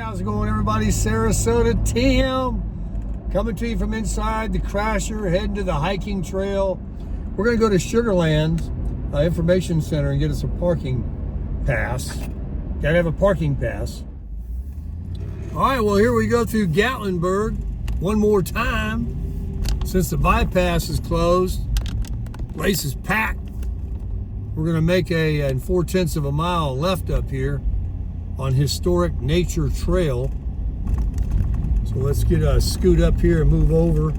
how's it going, everybody? Sarasota Tim coming to you from inside the Crasher, heading to the hiking trail. We're going to go to Sugar Land Information Center and get us a parking pass. Gotta have a parking pass. All right, well, here we go through Gatlinburg one more time. Since the bypass is closed, place is packed. We're going to make a 4/10 of a mile left up here on Historic Nature Trail. So let's get a scoot up here and move over.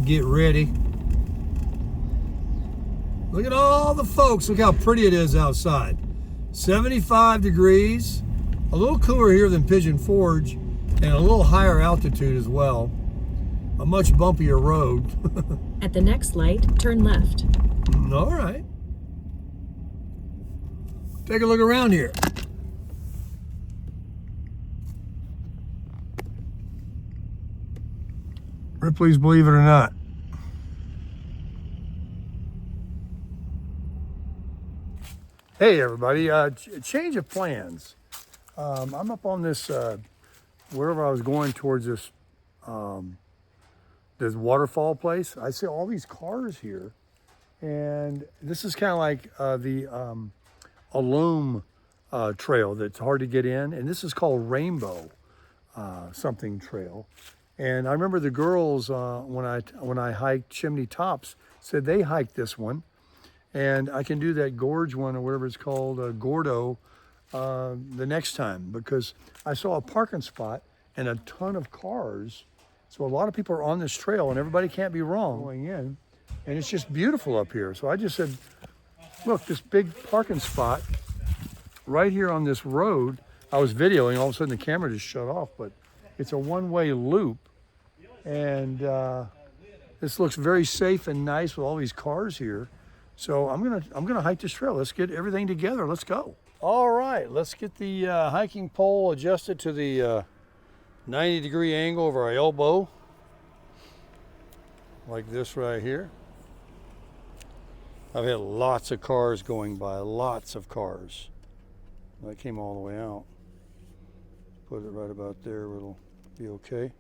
Get ready. Look at all the folks. Look how pretty it is outside. 75 degrees. A little cooler here than Pigeon Forge and a little higher altitude as well. A much bumpier road. At the next light, turn left. All right. Take a look around here. Ripley's Believe It or Not. Hey everybody, change of plans. I'm up on this, wherever I was going towards this, this waterfall place. I see all these cars here, and this is kind of like the Alum trail that's hard to get in, and this is called Rainbow something trail. And I remember the girls when I hiked Chimney Tops said they hiked this one, and I can do that gorge one or whatever it's called, Gordo, the next time, because I saw a parking spot and a ton of cars. So a lot of people are on this trail, and everybody can't be wrong going in, and it's just beautiful up here. So I just said, look, this big parking spot right here on this road. I was videoing, all of a sudden the camera just shut off, but it's a one-way loop, and this looks very safe and nice with all these cars here. So I'm gonna hike this trail. Let's get everything together. Let's go. All right, let's get the hiking pole adjusted to the 90-degree angle of our elbow, like this right here. I've had lots of cars going by, lots of cars. That came all the way out. Put it right about there where it'll be okay.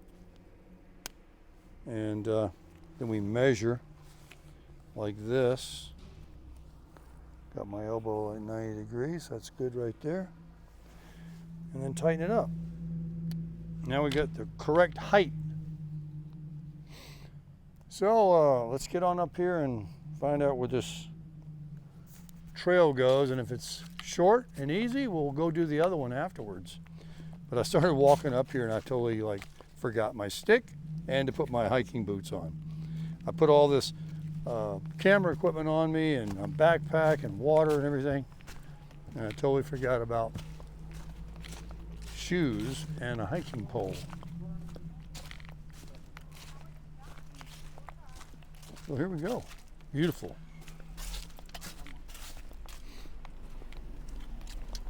And then we measure like this. Got my elbow at 90 degrees, that's good right there. And then tighten it up. Now we got the correct height. So let's get on up here and find out where this trail goes, and if it's short and easy, we'll go do the other one afterwards. But I started walking up here and I totally forgot my stick and to put my hiking boots on. I put all this camera equipment on me and a backpack and water and everything, and I totally forgot about shoes and a hiking pole. So here we go. Beautiful.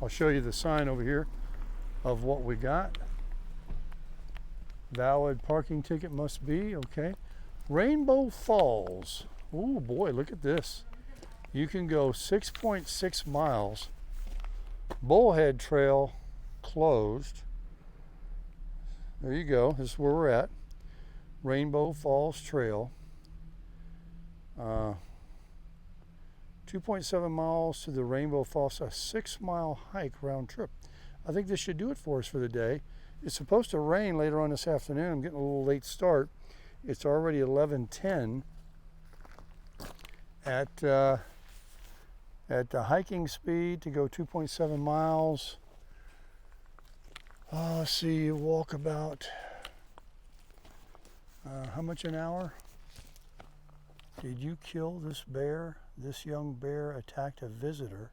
I'll show you the sign over here of what we got. Valid parking ticket must be, okay. Rainbow Falls. Oh boy, look at this. You can go 6.6 miles. Bullhead Trail closed. There you go, this is where we're at. Rainbow Falls Trail. 2.7 miles to the Rainbow Falls, a 6-mile hike round trip. I think this should do it for us for the day. It's supposed to rain later on this afternoon. I'm getting a little late start. It's already 11:10 at the hiking speed to go 2.7 miles. Let's see, walk about how much an hour? Did you kill this bear? This young bear attacked a visitor,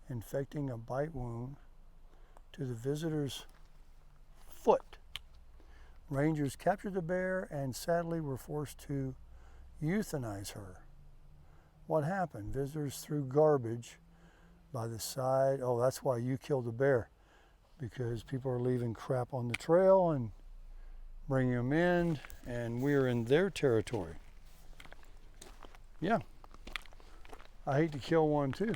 infecting a bite wound to the visitor's foot. Rangers captured the bear and sadly were forced to euthanize her. What happened? Visitors threw garbage by the side. Oh, that's why you killed the bear, because people are leaving crap on the trail and bringing them in, and we're in their territory. Yeah, I hate to kill one too.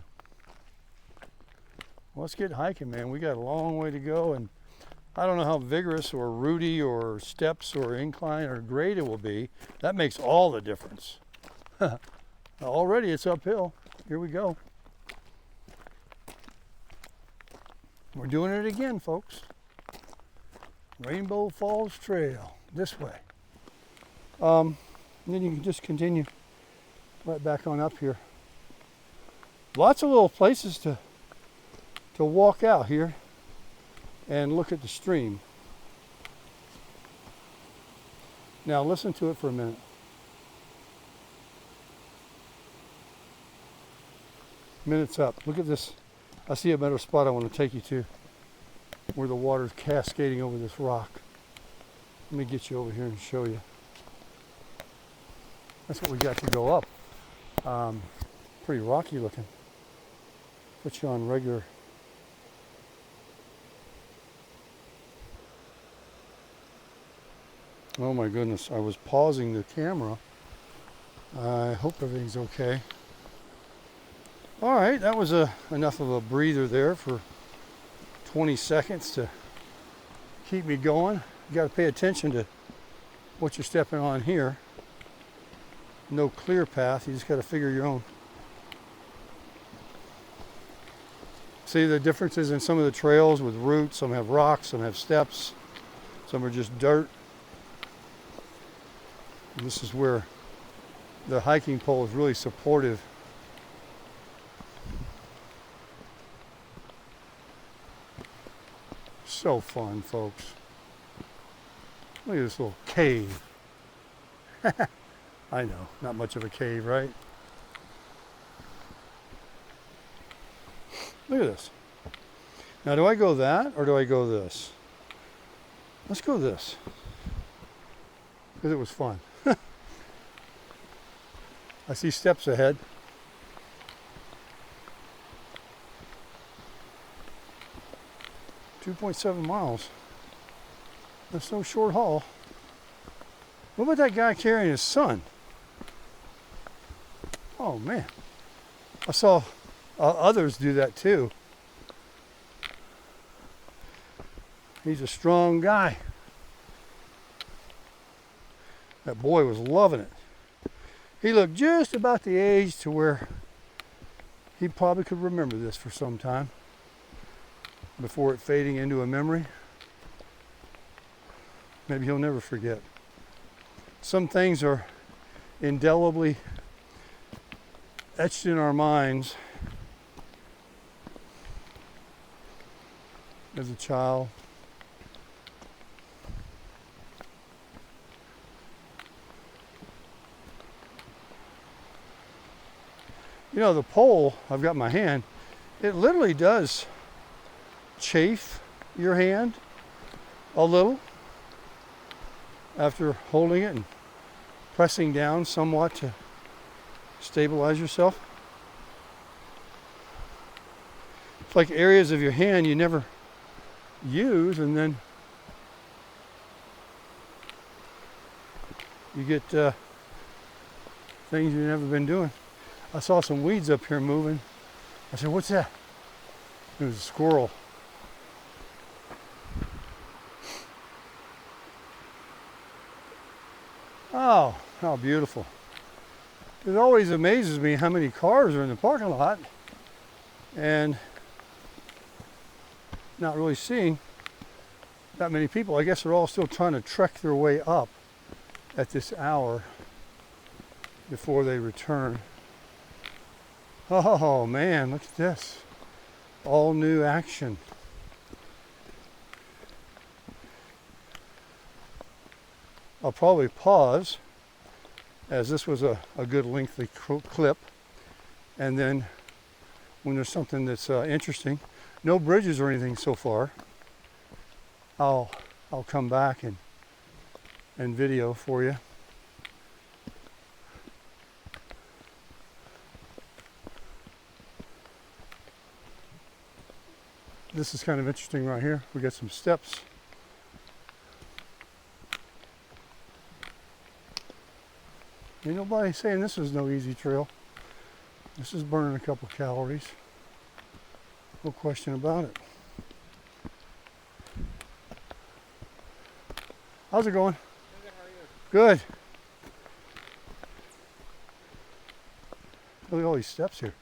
let's get hiking, man. We got a long way to go, and I don't know how vigorous or rooty or steps or incline or grade it will be. That makes all the difference. Already it's uphill. Here we go. We're doing it again, folks. Rainbow Falls Trail, this way. And then you can just continue right back on up here. Lots of little places to walk out here and look at the stream. Now listen to it for a minute. Minute's up. Look at this. I see a better spot I want to take you to, where the water's cascading over this rock. Let me get you over here and show you. That's what we got to go up. Pretty rocky looking. Put you on regular. Oh my goodness, I was pausing the camera. I hope everything's okay. All right, that was enough of a breather there for 20 seconds to keep me going. You got to pay attention to what you're stepping on here. No clear path, you just got to figure your own. See the differences in some of the trails with roots. Some have rocks, some have steps, some are just dirt. And this is where the hiking pole is really supportive. So fun, folks. Look at this little cave. I know, not much of a cave, right? Look at this. Now, do I go that or do I go this? Let's go this, because it was fun. I see steps ahead. .7 miles. That's no short haul. What about that guy carrying his son? Oh man. I saw others do that too. He's a strong guy. That boy was loving it. He looked just about the age to where he probably could remember this for some time before it fading into a memory. Maybe he'll never forget. Some things are indelibly etched in our minds as a child. You know, the pole I've got in my hand, it literally does chafe your hand a little after holding it and pressing down somewhat to stabilize yourself. It's like areas of your hand you never use, and then you get things you've never been doing. I saw some weeds up here moving. I said, what's that? It was a squirrel. Oh, how beautiful. It always amazes me how many cars are in the parking lot and not really seeing that many people. I guess they're all still trying to trek their way up at this hour before they return. Oh man, look at this. All new action. I'll probably pause, as this was a good lengthy clip, and then when there's something that's interesting, no bridges or anything so far, I'll come back and video for you. This is kind of interesting right here. We got some steps. Ain't nobody saying this is no easy trail. This is burning a couple calories. No question about it. How's it going? Good, how are you? Good. Look at all these steps here.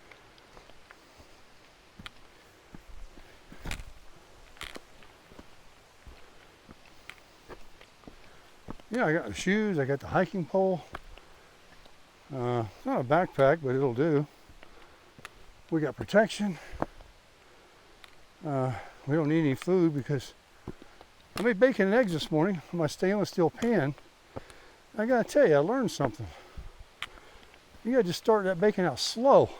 Yeah, I got the shoes, I got the hiking pole. It's not a backpack, but it'll do. We got protection. We don't need any food because I made bacon and eggs this morning on my stainless steel pan. I gotta tell you, I learned something. You gotta just start that bacon out slow.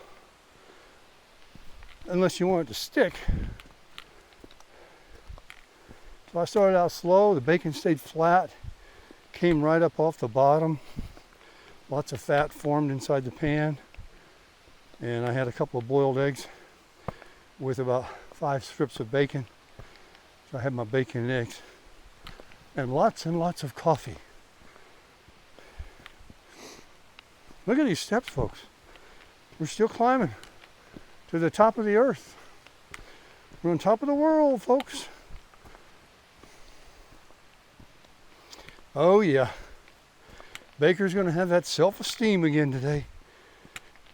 Unless you want it to stick. So I started out slow, the bacon stayed flat, came right up off the bottom. Lots of fat formed inside the pan. And I had a couple of boiled eggs with about 5 strips of bacon. So I had my bacon and eggs. And lots of coffee. Look at these steps, folks. We're still climbing to the top of the earth. We're on top of the world, folks. Oh yeah. Baker's gonna have that self-esteem again today.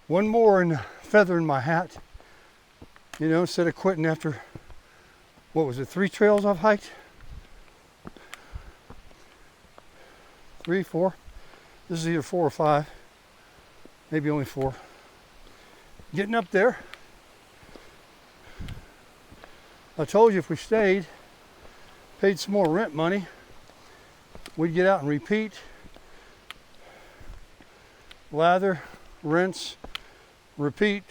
One more and feather in my hat. You know, instead of quitting after, what was it, 3 trails I've hiked? 3, 4. This is either 4 or 5. Maybe only 4. Getting up there. I told you if we stayed, paid some more rent money, we'd get out and repeat. Lather, rinse, repeat.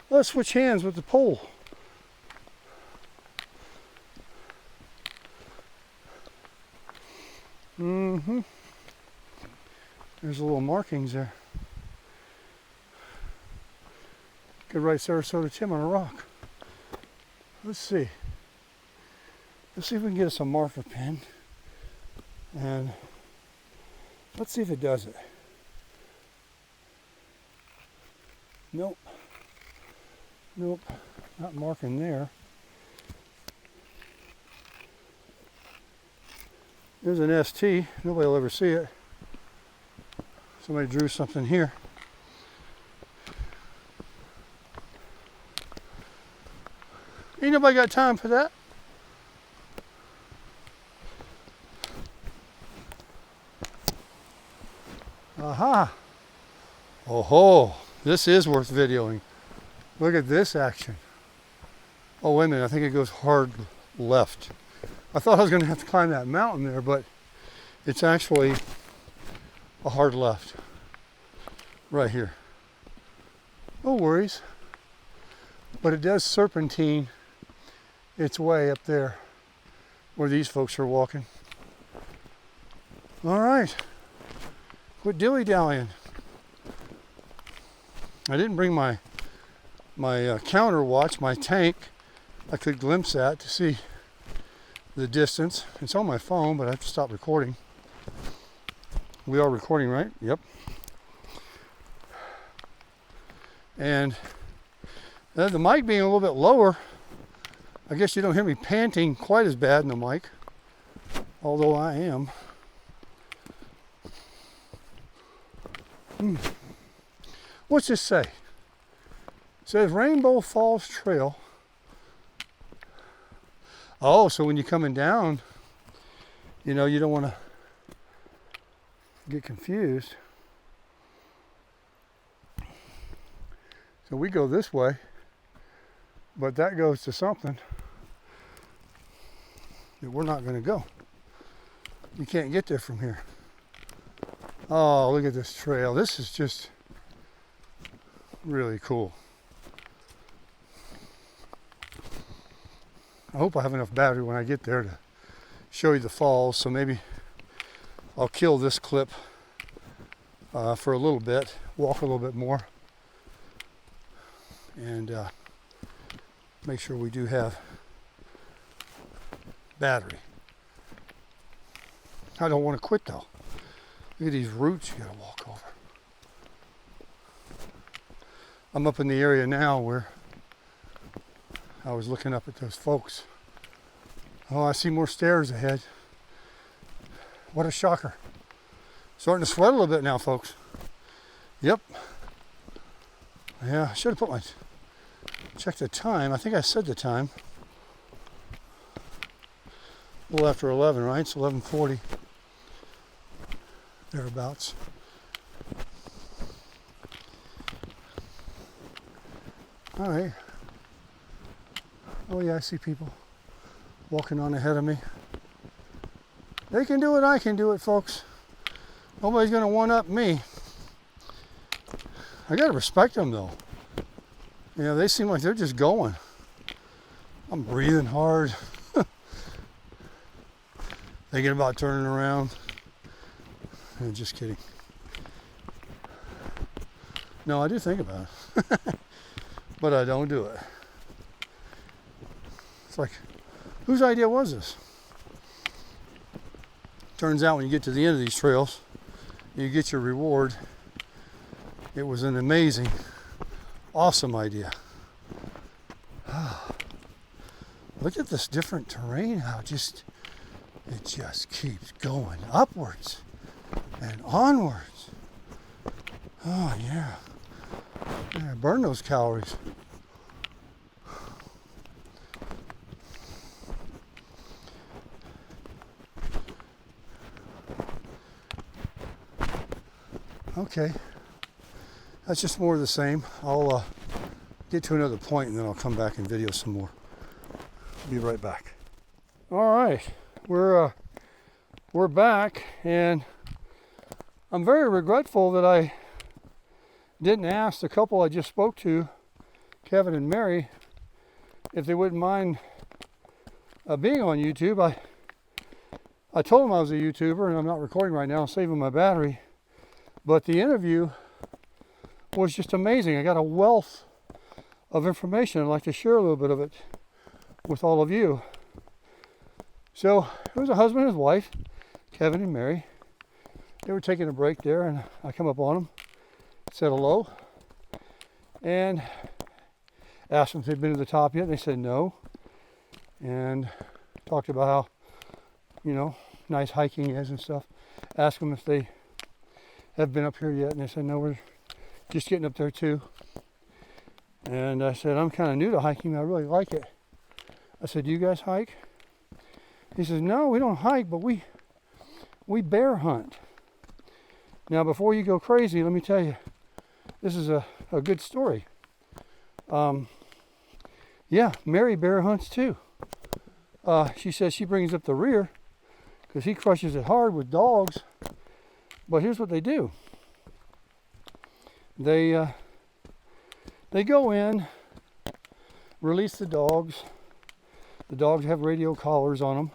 Let's switch hands with the pole. There's a little markings there. Could write Sarasota Tim on a rock. Let's see. Let's see if we can get us a marker pen. And let's see if it does it. Nope. Nope. Not marking there. There's an ST. Nobody will ever see it. Somebody drew something here. Ain't nobody got time for that. Aha. Oh, this is worth videoing. Look at this action. Oh, wait a minute. I think it goes hard left. I thought I was going to have to climb that mountain there, but it's actually a hard left right here. No worries. But it does serpentine its way up there where these folks are walking. All right. Quit dilly-dallying. I didn't bring my counter watch, my tank. I could glimpse that to see the distance. It's on my phone, but I have to stop recording. We are recording, right? Yep. And the mic being a little bit lower, I guess you don't hear me panting quite as bad in the mic, although I am. What's this say? It says Rainbow Falls Trail. Oh, so when you're coming down, you know, you don't want to get confused. So we go this way, but that goes to something that we're not going to go. You can't get there from here. Oh, look at this trail. This is just really cool. I hope I have enough battery when I get there to show you the falls, so maybe I'll kill this clip for a little bit, walk a little bit more, and make sure we do have battery. I don't want to quit though. Look at these roots you gotta walk over. I'm up in the area now where I was looking up at those folks. Oh, I see more stairs ahead. What a shocker. Starting to sweat a little bit now, folks. Yep. Yeah, I should have put my, check the time. I think I said the time. A little after 11, right? It's 11:40. Thereabouts. All right. Oh yeah, I see people walking on ahead of me. They can do it, I can do it, folks. Nobody's gonna one-up me. I gotta respect them though. You know, they seem like they're just going. I'm breathing hard. Thinking about turning around. Just kidding. No, I do think about it. But I don't do it. It's like, whose idea was this? Turns out when you get to the end of these trails, you get your reward. It was an amazing, awesome idea. Look at this different terrain, how it just keeps going upwards and onwards. Oh yeah. Yeah, burn those calories. Okay, that's just more of the same. I'll get to another point and then I'll come back and video some more. Be right back. All right, we're back, and I'm very regretful that I didn't ask the couple I just spoke to, Kevin and Mary, if they wouldn't mind being on YouTube. I told them I was a YouTuber and I'm not recording right now, I'm saving my battery. But the interview was just amazing. I got a wealth of information. I'd like to share a little bit of it with all of you. So it was a husband and his wife, Kevin and Mary. They were taking a break there, and I come up on them, said hello, and asked them if they'd been to the top yet. They said no, and talked about how, you know, nice hiking is and stuff. Asked them if they have been up here yet, and they said no, we're just getting up there too. And I said, I'm kind of new to hiking, I really like it. I said, do you guys hike? He says, no, we don't hike, but we bear hunt. Now, before you go crazy, let me tell you, this is a good story. Yeah, Mary bear hunts too. She says she brings up the rear because he crushes it hard with dogs. But here's what they do. They go in, release the dogs. The dogs have radio collars on them.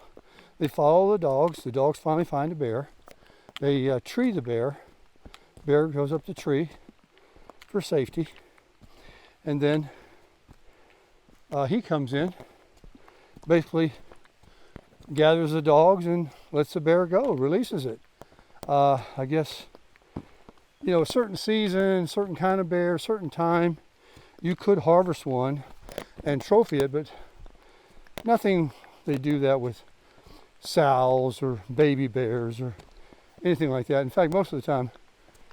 They follow the dogs. The dogs finally find a bear. They tree the bear. Bear goes up the tree for safety. And then he comes in, basically gathers the dogs and lets the bear go, releases it. I guess, you know, a certain season, certain kind of bear, certain time, you could harvest one and trophy it, but nothing they do that with sows or baby bears or anything like that. In fact, most of the time,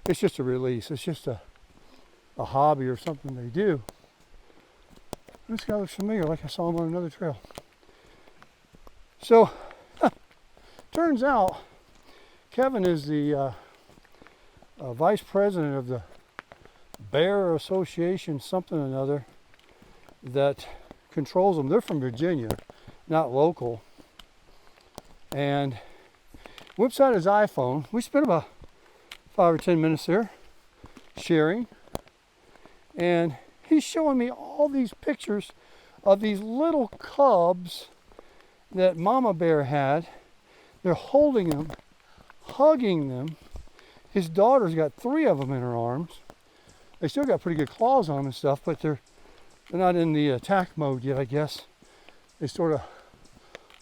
it's just a release. It's just a hobby or something they do. This guy looks familiar, like I saw him on another trail. So, turns out, Kevin is the vice president of the Bear Association, something or another, that controls them. They're from Virginia, not local. And whips out his iPhone. We spent about 5 or 10 minutes there sharing. And he's showing me all these pictures of these little cubs that Mama Bear had. They're holding them, hugging them. His daughter's got 3 of them in her arms. They still got pretty good claws on them and stuff, but they're not in the attack mode yet, I guess. They sort of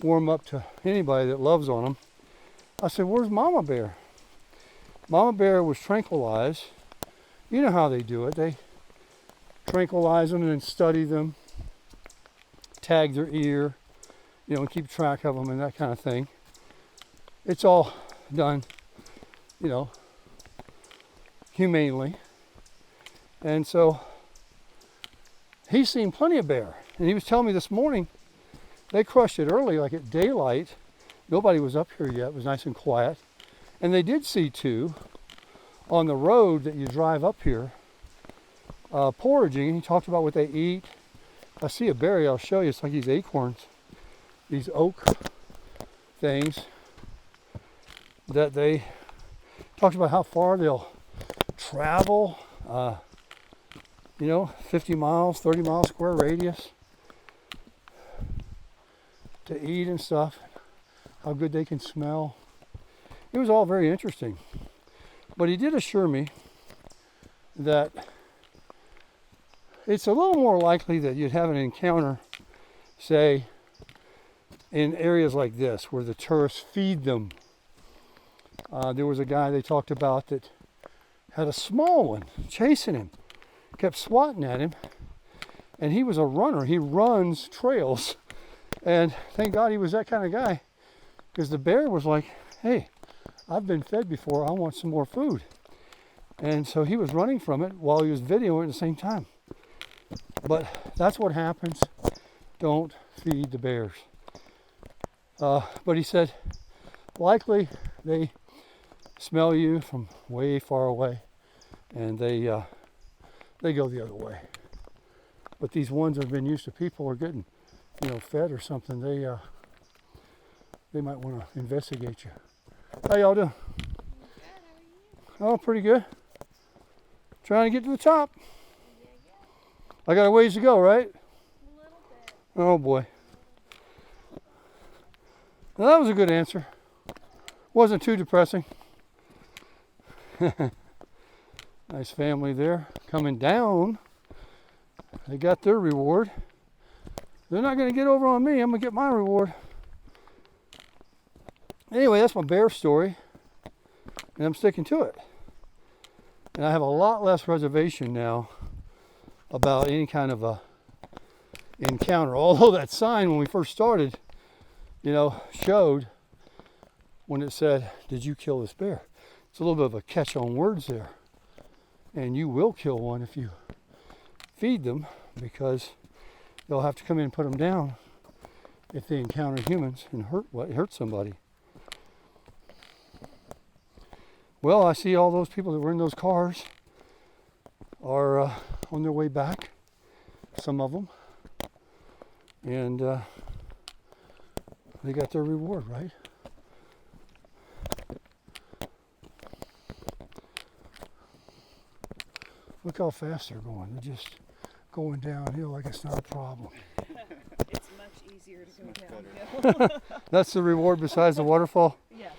warm up to anybody that loves on them. I said, where's Mama Bear? Mama Bear was tranquilized. You know how they do it. tranquilize them and then study them, tag their ear, and keep track of them and that kind of thing. It's all done, humanely. And so he's seen plenty of bear. And he was telling me this morning, they crushed it early, like at daylight. Nobody was up here yet. It was nice and quiet. And they did see two on the road that you drive up here, foraging. He talked about what they eat. I see a berry, I'll show you. It's like these acorns, these oak things that they talked about how far they'll travel, 50 miles, 30 mile square radius to eat and stuff, how good they can smell. It was all very interesting. But he did assure me that it's a little more likely that you'd have an encounter, say, in areas like this where the tourists feed them. There was a guy they talked about that had a small one chasing him, kept swatting at him, and he was a runner. He runs trails, and thank God he was that kind of guy, because the bear was like, hey, I've been fed before, I want some more food. And so he was running from it while he was videoing at the same time. But that's what happens. Don't feed the bears. But he said, likely they smell you from way far away, and they go the other way. But these ones that have been used to people are getting, fed or something. They might want to investigate you. How y'all doing? Good, how are you? Oh, pretty good. Trying to get to the top. Yeah, yeah. I got a ways to go, right? A little bit. Oh boy. Well, that was a good answer. Wasn't too depressing. Nice family there coming down. They got their reward. They're not going to get over on me. I'm going to get my reward. Anyway, that's my bear story, and I'm sticking to it. And I have a lot less reservation now about any kind of a encounter. Although that sign when we first started, showed when it said, "Did you kill this bear?" It's a little bit of a catch on words there. And you will kill one if you feed them, because they'll have to come in and put them down if they encounter humans and hurt somebody. Well, I see all those people that were in those cars are on their way back, some of them, and they got their reward, right? Look how fast they're going. They're just going downhill like it's not a problem. It's much easier to go downhill. That's the reward besides the waterfall? Yeah.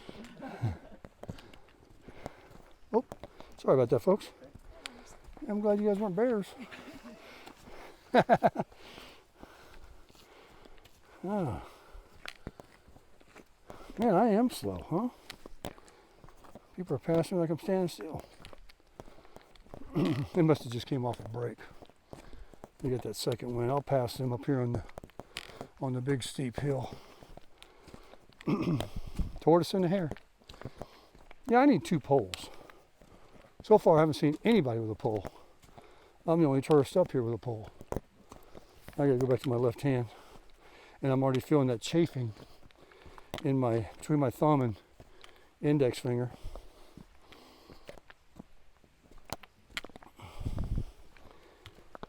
Oh, sorry about that, folks. I'm glad you guys weren't bears. Oh. Man, I am slow, huh? People are passing like I'm standing still. They must have just came off a break. They get that second wind. I'll pass them up here on the big steep hill. Tortoise and the hare. Yeah, I need 2 poles. So far, I haven't seen anybody with a pole. I'm the only tourist up here with a pole. I gotta go back to my left hand, and I'm already feeling that chafing in between my thumb and index finger.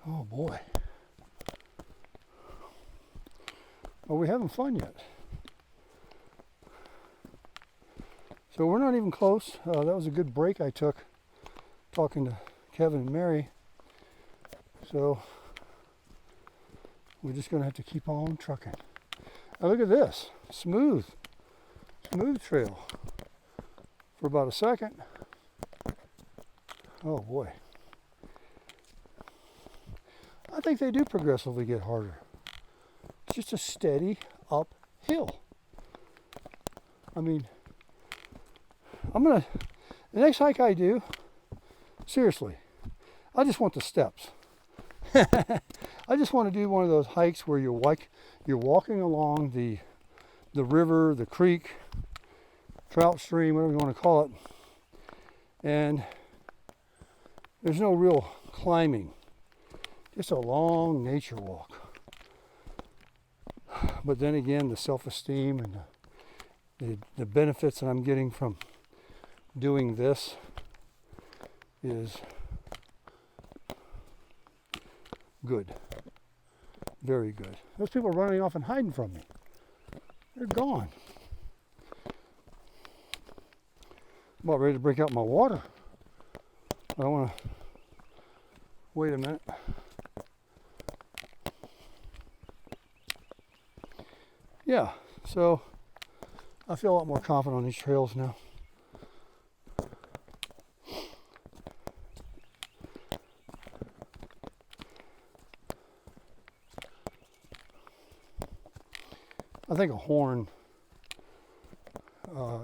Oh boy. Are we having fun yet? So we're not even close. That was a good break I took talking to Kevin and Mary. So we're just going to have to keep on trucking. Now look at this. Smooth trail for about a second. Oh boy. I think they do progressively get harder. It's just a steady uphill. I mean, the next hike I do, seriously, I just want the steps. I just want to do one of those hikes where you're walking along the river, the creek, trout stream, whatever you want to call it, and there's no real climbing, just a long nature walk. But then again, the self-esteem and the benefits that I'm getting from doing this is good, very good. Those people are running off and hiding from me. They're gone. I'm about ready to break out my water. I want to wait a minute. Yeah, so I feel a lot more confident on these trails now. I think a horn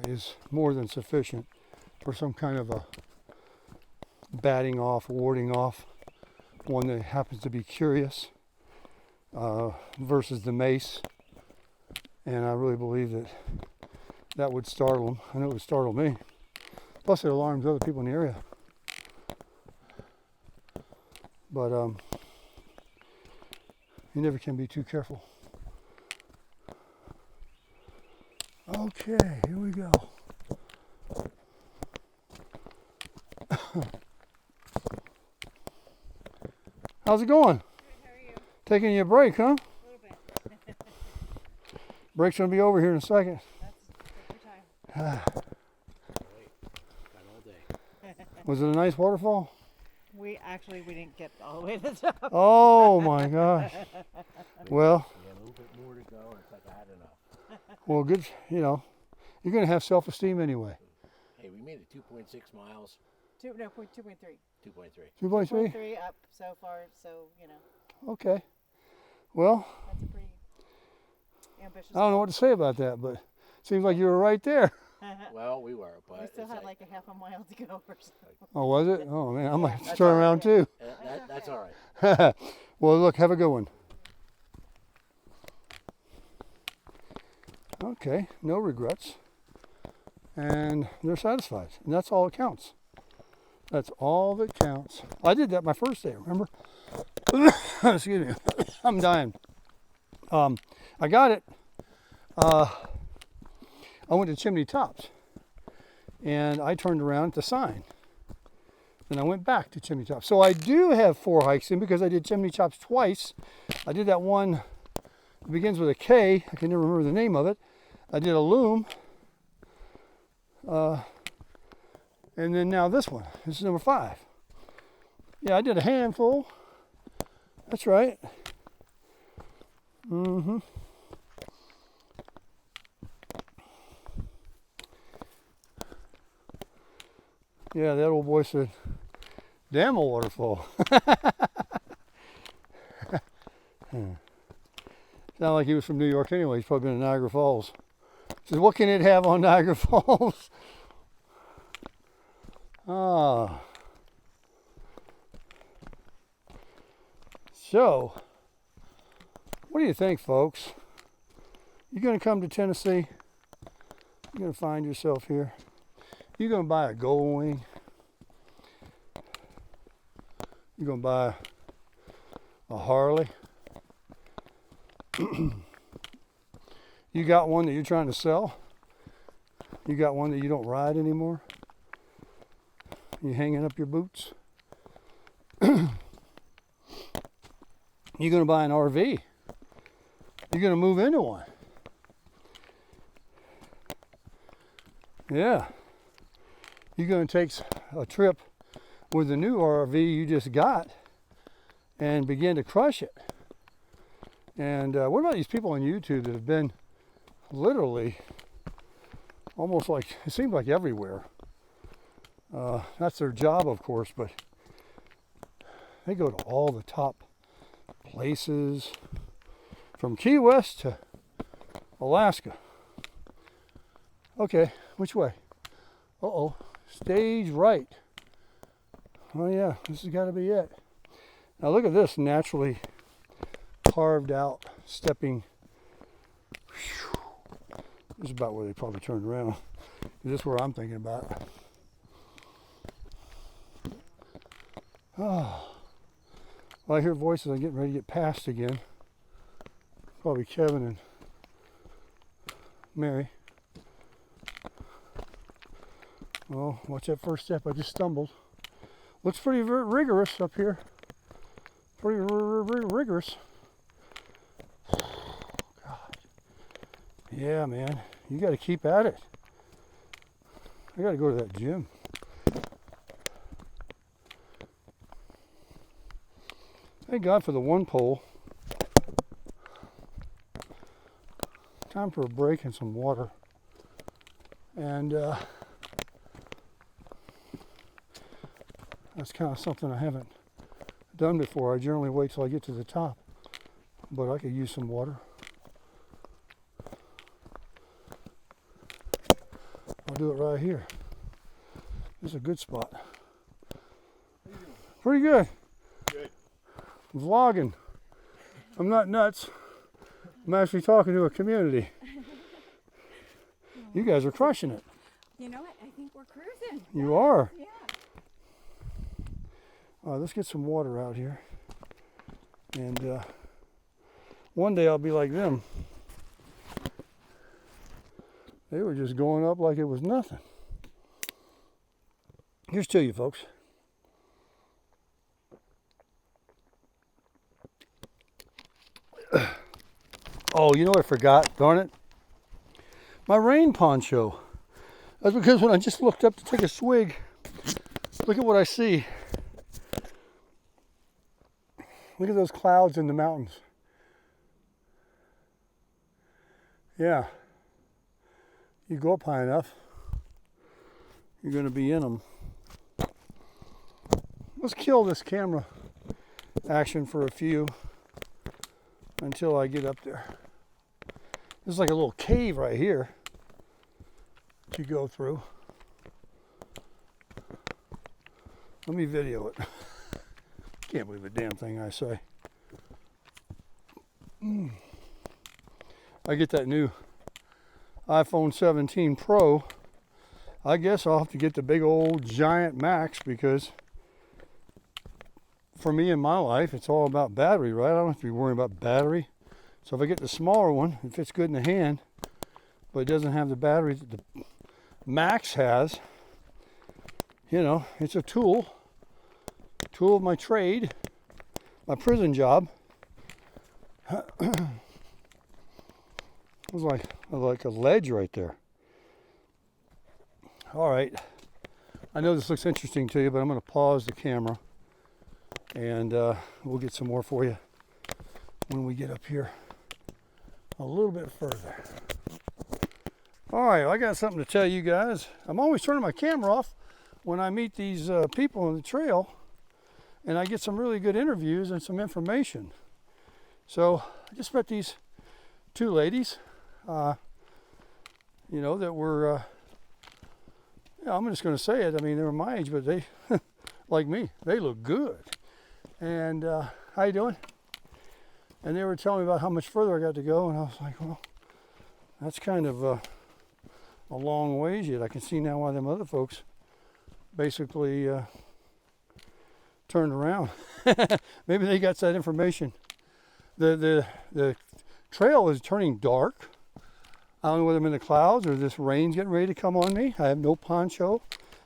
is more than sufficient for some kind of a batting off, warding off, one that happens to be curious versus the mace. And I really believe that would startle them. I know it would startle me. Plus it alarms other people in the area. But you never can be too careful. Okay, here we go. How's it going? Good, how are you? Taking you a break, huh? A little bit. Break's gonna be over here in a second. That's your time. Was it a nice waterfall? We didn't get all the way to the top. Oh my gosh. Well, Yeah, a little bit more to go, and it's like I had enough. well, good. You know, you're gonna have self-esteem anyway. Hey, we made it 2.6 miles. 2.3. 2.3. 2.3. 2.3 up so far, so, you know, Okay. Well, that's a pretty ambitious I don't know what to say about that, but it seems like you were right there. Well, we were, but We still it's had like a half a mile to go or so. Oh, was it? Oh man, I might have to That's turn all around too. that's all right. Well, look, have a good one. Okay, no regrets. And they're satisfied. And that's all that counts. That's all that counts. I did that my first day, remember? Excuse me. I'm dying. I got it. I went to Chimney Tops. And I turned around at the sign. Then I went back to Chimney Tops. So I do have 4 hikes in because I did Chimney Tops twice. I did that one that begins with a K. I can never remember the name of it. I did a loom. And then now this one. This is number 5. Yeah, I did a handful. That's right. Mm-hmm. Yeah, that old boy said, damn a waterfall. Sound like he was from New York anyway. He's probably been to Niagara Falls. Says, what can it have on Niagara Falls? Ah. So, what do you think, folks? You're going to come to Tennessee? You're going to find yourself here? You're going to buy a Gold Wing? You're going to buy a Harley? You got one that you're trying to sell? You got one that you don't ride anymore? You hanging up your boots? You're going to buy an RV? You're going to move into one? Yeah. You're going to take a trip with the new RV you just got and begin to crush it. And what about these people on YouTube that have been literally almost like, it seems like everywhere. That's their job, of course, but they go to all the top places from Key West to Alaska. Okay, which way? Uh-oh, stage right. Oh yeah, this has got to be it. Now look at this naturally carved out stepping. This is about where they probably turned around. This is where I'm thinking about. Oh. Well, I hear voices. I'm getting ready to get past again. Probably Kevin and Mary. Oh, watch that first step. I just stumbled. Looks pretty rigorous up here. Pretty rigorous. God. Yeah, man. You got to keep at it. I got to go to that gym. Thank God for the one pole. Time for a break and some water. And that's kind of something I haven't done before. I generally wait till I get to the top, but I could use some water. I'll do it right here. This is a good spot. Pretty good. Good. Vlogging. I'm not nuts. I'm actually talking to a community. You guys are crushing it. You know what? I think we're cruising. You are. Yeah. All right, let's get some water out here. And one day I'll be like them. They were just going up like it was nothing. Here's to you, folks. Oh, you know what I forgot? Darn it. My rain poncho. That's because when I just looked up to take a swig, look at what I see. Look at those clouds in the mountains. Yeah. You go up high enough, you're going to be in them. Let's kill this camera action for a few until I get up there. There's like a little cave right here to go through. Let me video it. Can't believe a damn thing I say. I get that new iPhone 17 Pro. I guess I'll have to get the big old giant Max because for me in my life, it's all about battery, right? I don't have to be worrying about battery. So if I get the smaller one, it fits good in the hand, but it doesn't have the battery that the Max has. You know, it's a tool of my trade, my prison job. It was like a ledge right there. All right, I know this looks interesting to you, but I'm going to pause the camera and we'll get some more for you when we get up here a little bit further. All right, well, I got something to tell you guys. I'm always turning my camera off when I meet these people on the trail, and I get some really good interviews and some information. So I just met these two ladies, you know, that were, yeah, I'm just going to say it. I mean, they were my age, but they, like me, they look good. And how you doing? And they were telling me about how much further I got to go, and I was like, well, that's kind of a long ways yet. I can see now why them other folks basically turned around. Maybe they got that information. The trail is turning dark. I don't know whether I'm in the clouds or this rain's getting ready to come on me. I have no poncho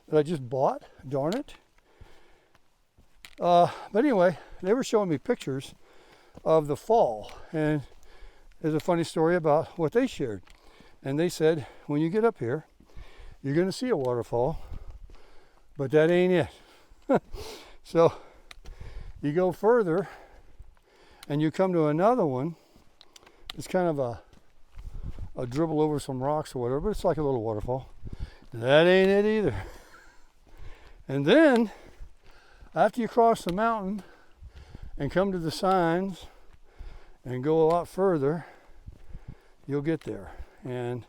that I just bought. Darn it. But anyway, they were showing me pictures of the fall, and there's a funny story about what they shared. And they said, when you get up here, you're going to see a waterfall, but that ain't it. So you go further and you come to another one. It's kind of a dribble over some rocks or whatever, but it's like a little waterfall. That ain't it either. And then after you cross the mountain and come to the signs and go a lot further, you'll get there. And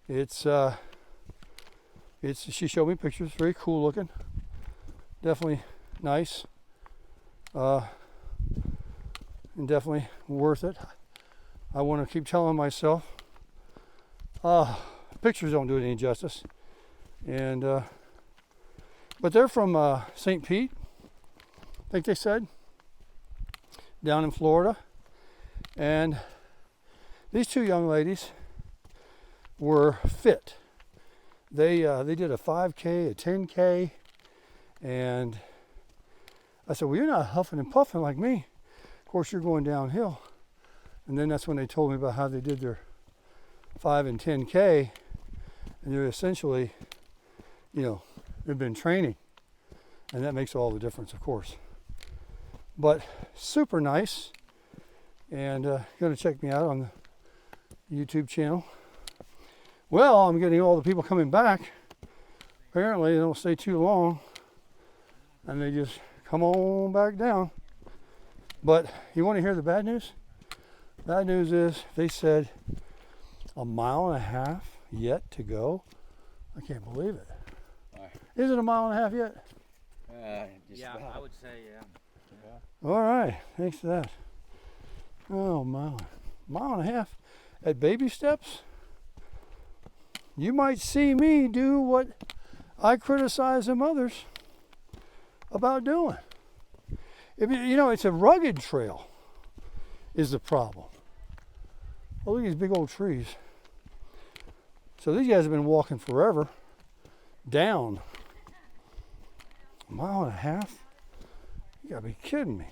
it's she showed me pictures, very cool looking, definitely nice. And definitely worth it. I want to keep telling myself, pictures don't do it any justice. And but they're from St. Pete, I think they said, down in Florida. And these two young ladies were fit. They did a 5K, a 10K, and I said, well, you're not huffing and puffing like me. Of course, you're going downhill. And then that's when they told me about how they did their 5 and 10K, and they're essentially, they've been training, and that makes all the difference, of course. But super nice, and going to check me out on the YouTube channel. Well, I'm getting all the people coming back. Apparently, they don't stay too long, and they just come on back down. But you want to hear the bad news? Bad news is they said 1.5 miles yet to go. I can't believe it. Is it 1.5 miles yet? Yeah, I would say, yeah. All right, thanks for that. Oh, mile and a half at baby steps. You might see me do what I criticize them others about doing. It's a rugged trail is the problem. Oh, look at these big old trees. So these guys have been walking forever down 1.5 miles. You gotta be kidding me.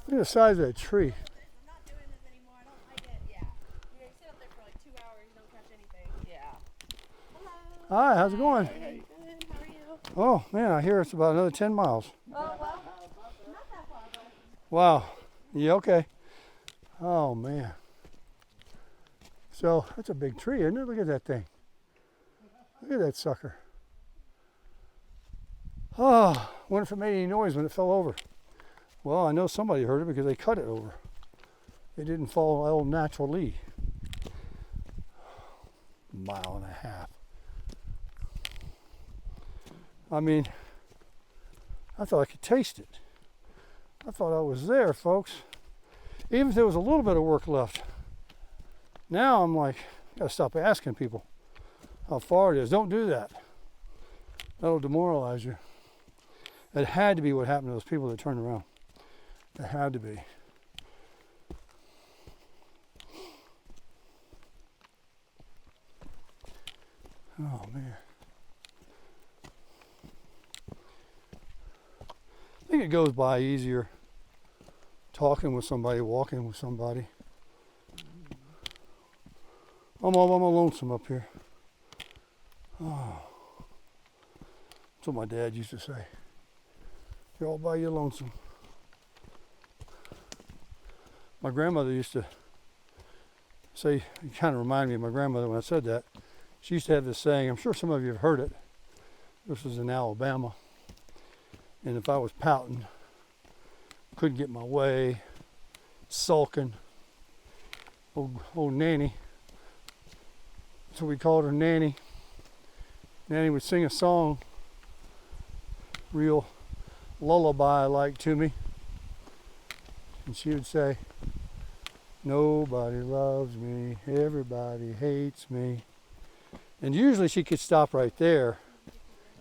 Look at the size of that tree. I'm not doing this anymore. I don't like it. Yeah. You sit up there for like 2 hours, you don't catch anything. Yeah. Hello. Hi, how's it going? Good. How are you? Oh man, I hear it's about another 10 miles. Oh, well, not that far though. Wow. Yeah, okay. Oh man. So that's a big tree, isn't it? Look at that thing. Look at that sucker. Oh, wonder if it made any noise when it fell over. Well, I know somebody heard it because they cut it over. It didn't fall all naturally. 1.5 miles. I mean, I thought I could taste it. I thought I was there, folks. Even if there was a little bit of work left. Now I'm like, gotta stop asking people how far it is. Don't do that. That'll demoralize you. It had to be what happened to those people that turned around. It had to be. Oh man. I think it goes by easier talking with somebody, walking with somebody. I'm all lonesome up here. Oh. That's what my dad used to say. You're all by your lonesome. My grandmother used to say, it kind of reminded me of my grandmother when I said that. She used to have this saying, I'm sure some of you have heard it. This was in Alabama. And if I was pouting, couldn't get my way, sulking, old Nanny, that's what we called her, Nanny. Nanny would sing a song, real lullaby-like to me. And she would say, nobody loves me, everybody hates me. And usually she could stop right there.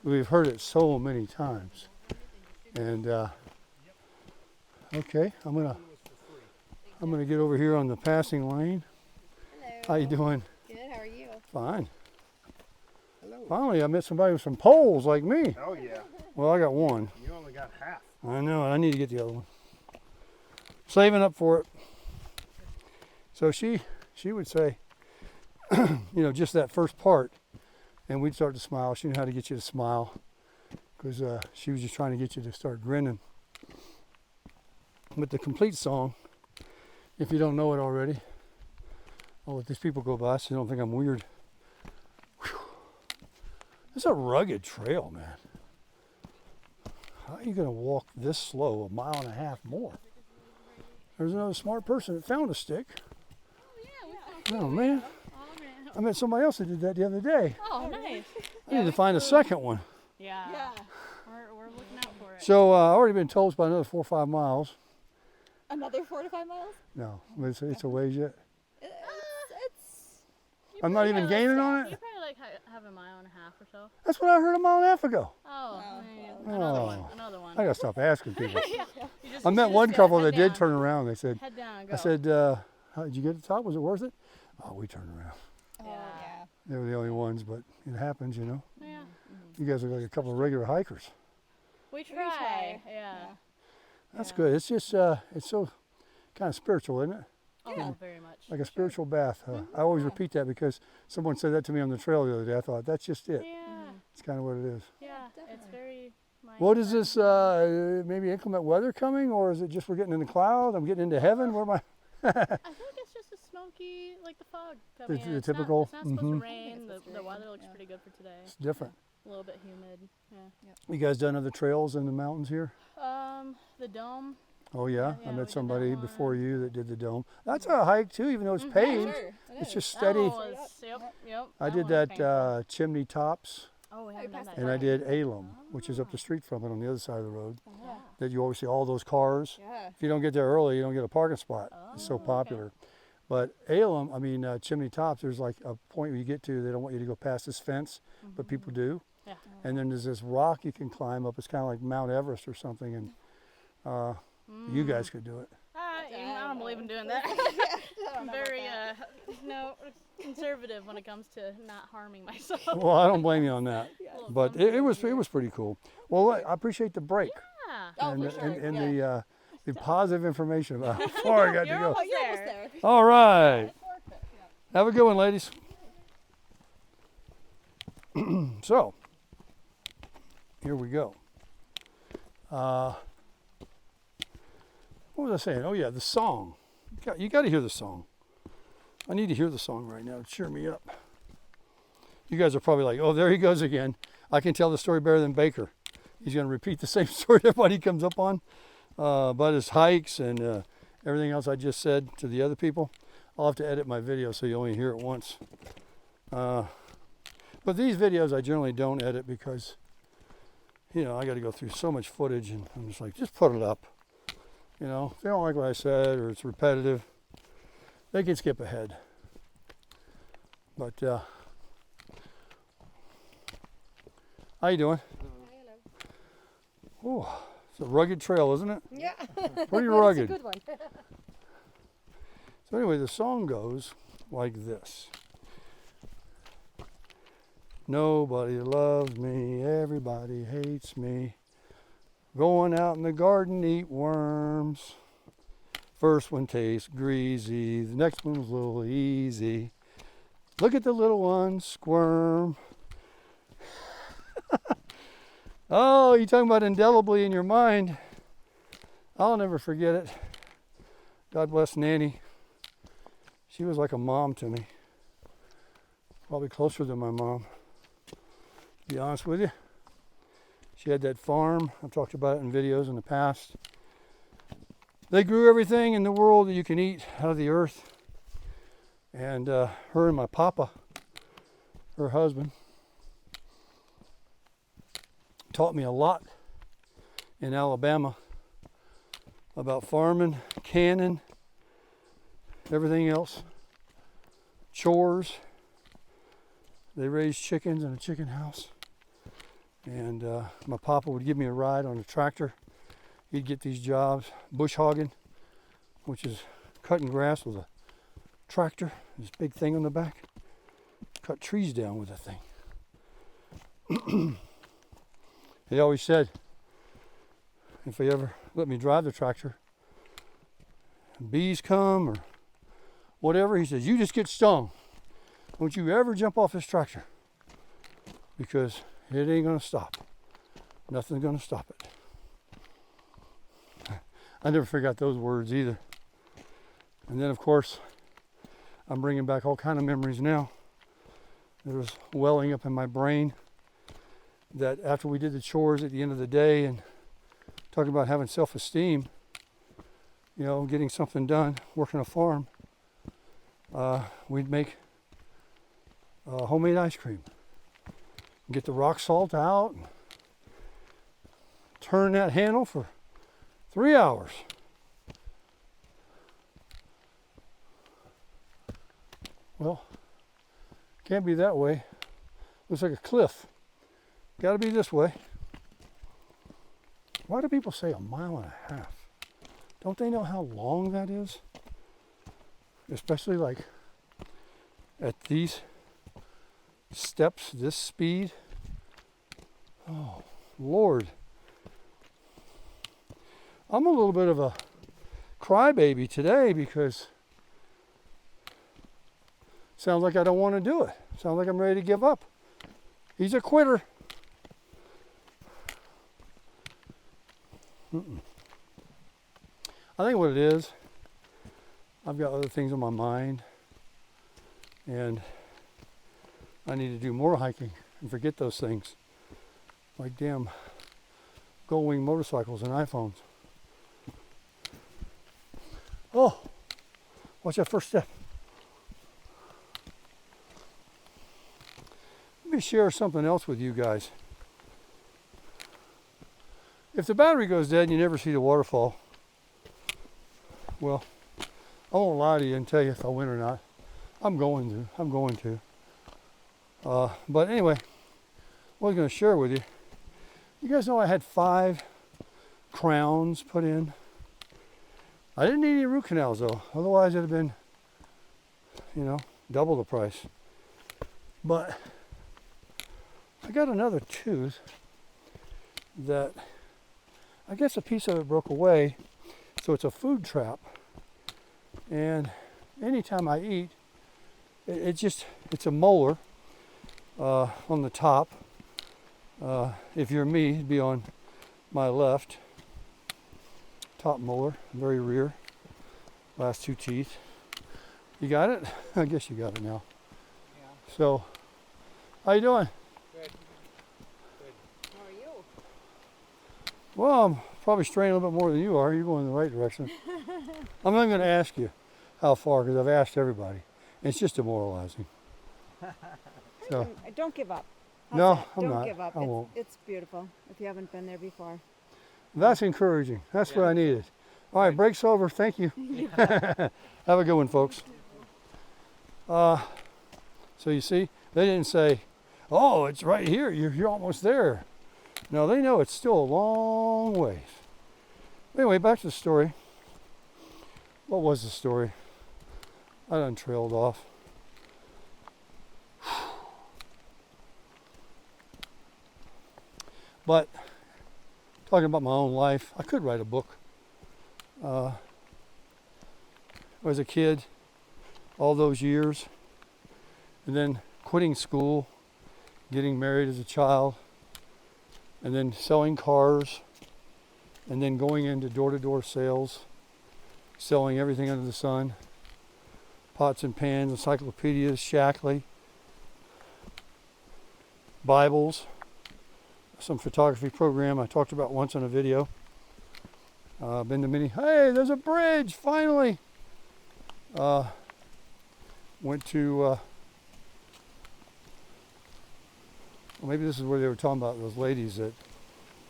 We've heard it so many times. And okay, I'm gonna get over here on the passing lane. Hello. How you doing? Good. How are you? Fine. Hello. Finally, I met somebody with some poles like me. Oh yeah. Well, I got one. You only got half. I know. I need to get the other one. Saving up for it. So she would say, just that first part, and we'd start to smile. She knew how to get you to smile because she was just trying to get you to start grinning. But the complete song, if you don't know it already, I'll let these people go by so you don't think I'm weird. Whew. It's a rugged trail, man. How are you going to walk this slow 1.5 miles more? There's another smart person that found a stick. Oh, man. I met somebody else that did that the other day. Oh, nice. I need to find a second one. Yeah. We're looking out for it. So I've already been told it's about another 4 or 5 miles. Another 4 to 5 miles? No, it's a ways yet. It's I'm not even gaining on You it. probably like have a mile and a half or so. That's what I heard a mile and a half ago. Oh, well. another Oh. one. Another one. I gotta stop asking people. You just- I you met just one gotta couple head that did down. turn around. They said, Head down and go. I said, how did you get to the top? Was it worth it? Oh, we turned around. Oh, yeah. They were the only ones, but it happens, you know. Yeah. You guys look like a couple of regular hikers. We try. try. Yeah. That's Yeah. good. It's just, it's so kind of spiritual, isn't it? Oh, very much. Like a spiritual bath. I always repeat that because someone said that to me on the trail the other day. I thought, that's just it. Yeah. It's kind of what it is. Yeah. It's very. What is this, maybe inclement weather coming, or is it just we're getting in the cloud? I'm getting into heaven? Where am I? I think it's just a smoky, like the fog coming in. the It's not- typical, It's not supposed to mhm. rain. The weather looks pretty good for today. It's different. A little bit humid. Yeah. You guys done other trails in the mountains here? The dome. Oh yeah, Yeah, I we did met that somebody before one. you that did the dome. That's a hike too, even though it's paved. Sure. It's just That steady. one was, yep. I that did one was that painful. chimney tops, Oh, we haven't done that and I yet. did Alum, which is up the street from it on the other side of the road. Yeah. That you always see all those cars. Yeah. If you don't get there early, you don't get a parking spot. It's so Oh, okay. popular. But Alum, chimney tops, there's like a point where you get to, they don't want you to go past this fence, but people do. Yeah. And then there's this rock you can climb up. It's kind of like Mount Everest or something, and you guys could do it. I don't believe in doing that. I'm very conservative when it comes to not harming myself. Well, I don't blame you on that. But it was pretty cool. Well, look, I appreciate the break Yeah. Oh, and, for sure. and the positive information about how far I got to You're go. Oh, you're almost there. All right. Have a good one, ladies. So, here we go. What was I saying? Oh, yeah, the song. You got to hear the song. I need to hear the song right now to cheer me up. You guys are probably like, oh, there he goes again. I can tell the story better than Baker. He's going to repeat the same story everybody comes up on about his hikes and everything else I just said to the other people. I'll have to edit my video so you only hear it once. But these videos I generally don't edit because, I got to go through so much footage, and I'm just like, just put it up. If they don't like what I said or it's repetitive, they can skip ahead. But how you doing? Oh, it's a rugged trail, isn't it? Yeah. Pretty rugged. Good one. So anyway, the song goes like this. Nobody loves me, everybody hates me. Going out in the garden, eat worms. First one tastes greasy, the next one's a little easy. Look at the little ones squirm. Oh, you're talking about indelibly in your mind. I'll never forget it. God bless Nanny. She was like a mom to me. Probably closer than my mom, to be honest with you. She had that farm. I've talked about it in videos in the past. They grew everything in the world that you can eat out of the earth. And her and my papa, her husband, taught me a lot in Alabama about farming, canning, everything else, chores. They raised chickens in a chicken house. And my papa would give me a ride on a tractor. He'd get these jobs, bush hogging, which is cutting grass with a tractor, this big thing on the back. Cut trees down with that thing. He always said, if he ever let me drive the tractor, and bees come or whatever, he says, you just get stung. Don't you ever jump off this tractor, because it ain't gonna stop. Nothing's gonna stop it. I never forgot those words either. And then of course, I'm bringing back all kind of memories now. There was welling up in my brain that after we did the chores at the end of the day and talking about having self-esteem, getting something done, working a farm, we'd make homemade ice cream. Get the rock salt out, and turn that handle for 3 hours. Well, can't be that way. Looks like a cliff. Got to be this way. Why do people say 1.5 miles? Don't they know how long that is? Especially like at these steps, this speed. Oh, Lord. I'm a little bit of a crybaby today because sounds like I don't want to do it. Sounds like I'm ready to give up. He's a quitter. I think what it is, I've got other things on my mind, and I need to do more hiking and forget those things, like damn gold wing motorcycles and iPhones. Oh, watch that first step. Let me share something else with you guys. If the battery goes dead and you never see the waterfall, well, I won't lie to you and tell you if I win or not. I'm going to. But anyway, what I was going to share with you. You guys know I had 5 crowns put in. I didn't need any root canals though. Otherwise it'd have been, double the price. But I got another tooth that I guess a piece of it broke away. So it's a food trap. And anytime I eat, it's a molar on the top. If you're me, it'd be on my left. Top molar, very rear. Last 2 teeth. You got it? I guess you got it now. Yeah. So, how you doing? Good. How are you? Well, I'm probably straining a little bit more than you are. You're going in the right direction. I'm not going to ask you how far because I've asked everybody. It's just demoralizing. So, Don't give up. How's no, that? I'm Don't not. give up. I won't. It's beautiful if you haven't been there before. That's encouraging. That's what I needed. All right, break's over. Thank you. Have a good one, folks. So you see, they didn't say, "Oh, it's right here. You're almost there." No, they know it's still a long ways. Anyway, back to the story. What was the story? I done trailed off. But talking about my own life, I could write a book. As a kid, all those years, and then quitting school, getting married as a child, and then selling cars, and then going into door-to-door sales, selling everything under the sun, pots and pans, encyclopedias, Shackley, Bibles, some photography program I talked about once in a video. Been to many. Hey, there's a bridge, finally. Went to, well, maybe this is where they were talking about those ladies that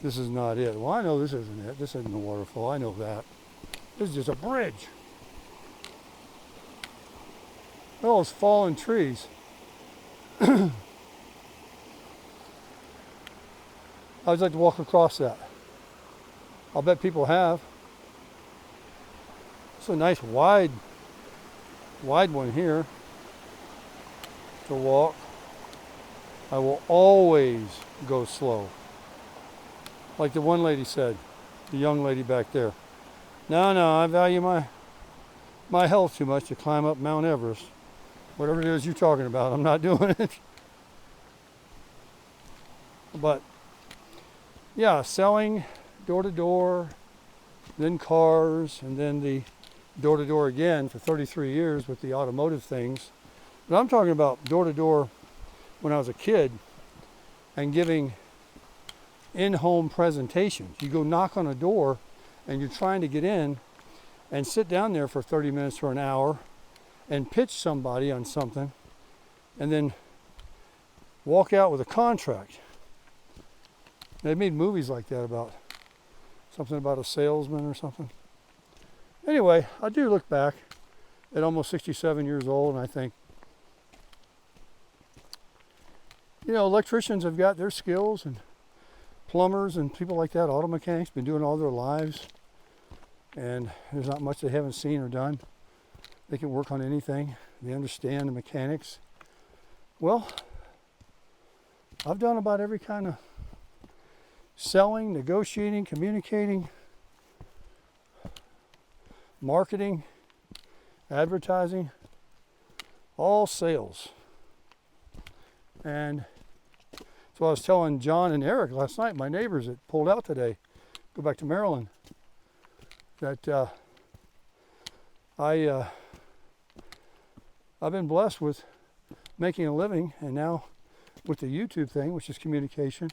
this is not it. Well, I know this isn't it. This isn't the waterfall. I know that. This is just a bridge. All those fallen trees. I would like to walk across that. I'll bet people have. It's a nice wide one here to walk. I will always go slow. Like the one lady said, the young lady back there. No, I value my health too much to climb up Mount Everest. Whatever it is you're talking about, I'm not doing it. But yeah, selling door to door, then cars, and then the door to door again for 33 years with the automotive things. But I'm talking about door to door when I was a kid and giving in-home presentations. You go knock on a door and you're trying to get in and sit down there for 30 minutes or an hour and pitch somebody on something and then walk out with a contract. They made movies like that about Something about a salesman or something. Anyway, I do look back at almost 67 years old and I think, you know, electricians have got their skills, and plumbers and people like that, auto mechanics, been doing all their lives. And there's not much they haven't seen or done. They can work on anything. They understand the mechanics. Well, I've done about every kind of selling, negotiating, communicating, marketing, advertising, all sales. And so I was telling John and Eric last night, my neighbors that pulled out today, go back to Maryland, that I've been blessed with making a living, and now with the YouTube thing, which is communication,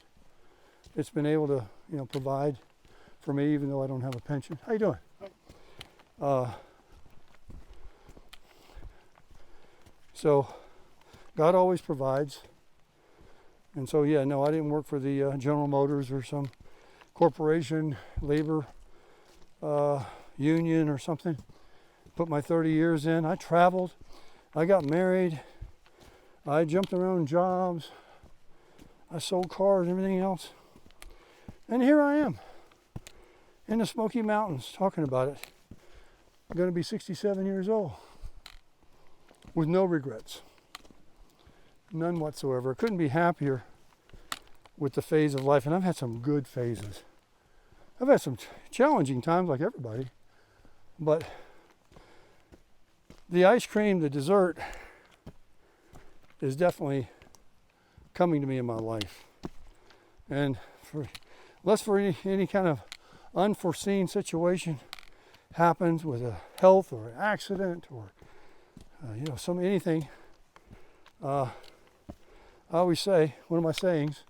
it's been able to, you know, provide for me, even though I don't have a pension. How you doing? So God always provides. And so, yeah, no, I didn't work for the General Motors or some corporation, labor union or something. Put my 30 years in. I traveled. I got married. I jumped around jobs. I sold cars and everything else. And here I am in the Smoky Mountains talking about it. I'm going to be 67 years old with no regrets. None whatsoever. I couldn't be happier with the phase of life. And I've had some good phases. I've had some challenging times like everybody. But the ice cream, the dessert, is definitely coming to me in my life. And unless for any kind of unforeseen situation happens with a health or an accident or you know, anything, I always say, one of my sayings,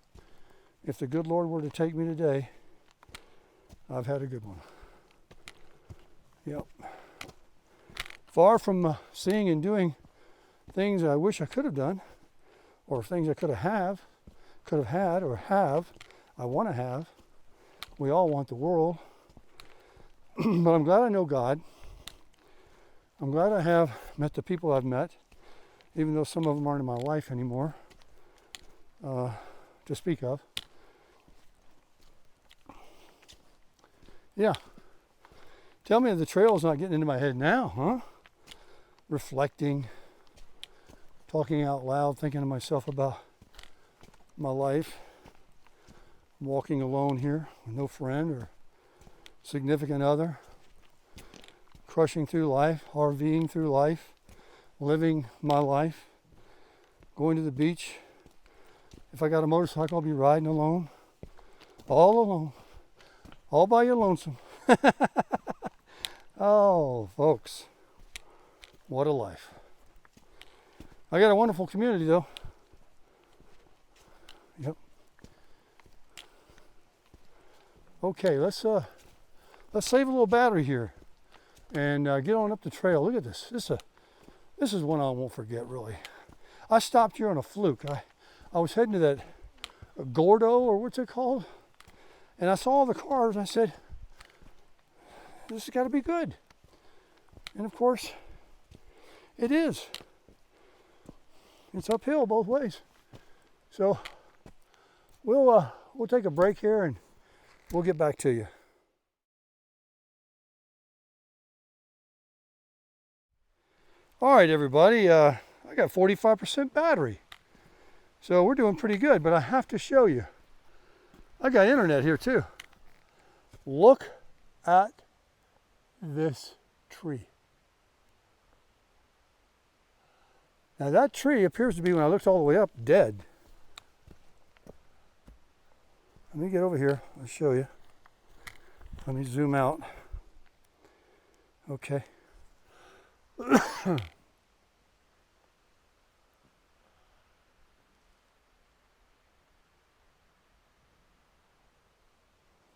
if the good Lord were to take me today, I've had a good one. Yep. Far from seeing and doing things I wish I could have done, or things I could have had, or I want to have. We all want the world. But I'm glad I know God. I'm glad I have met the people I've met, even though some of them aren't in my life anymore, to speak of. Yeah. Tell me if the trail's not getting into my head now, huh? Reflecting, talking out loud, thinking to myself about my life. Walking alone here with no friend or significant other. Crushing through life, RVing through life, living my life. Going to the beach. If I got a motorcycle, I'll be riding alone. All alone. All by your lonesome. Oh, folks. What a life. I got a wonderful community, though. Yep. Okay, let's save a little battery here and get on up the trail. Look at this. This is one I won't forget, really. I stopped here on a fluke. I was heading to that Gordo, or what's it called? And I saw all the cars, and I said, this has got to be good. And of course, it is. It's uphill both ways. So we'll take a break here and we'll get back to you. All right, everybody, I got 45% battery. So we're doing pretty good, but I have to show you. I got internet here too. Look at this tree. Now that tree appears to be, when I looked all the way up, dead. Let me get over here, I'll show you. Let me zoom out. Okay.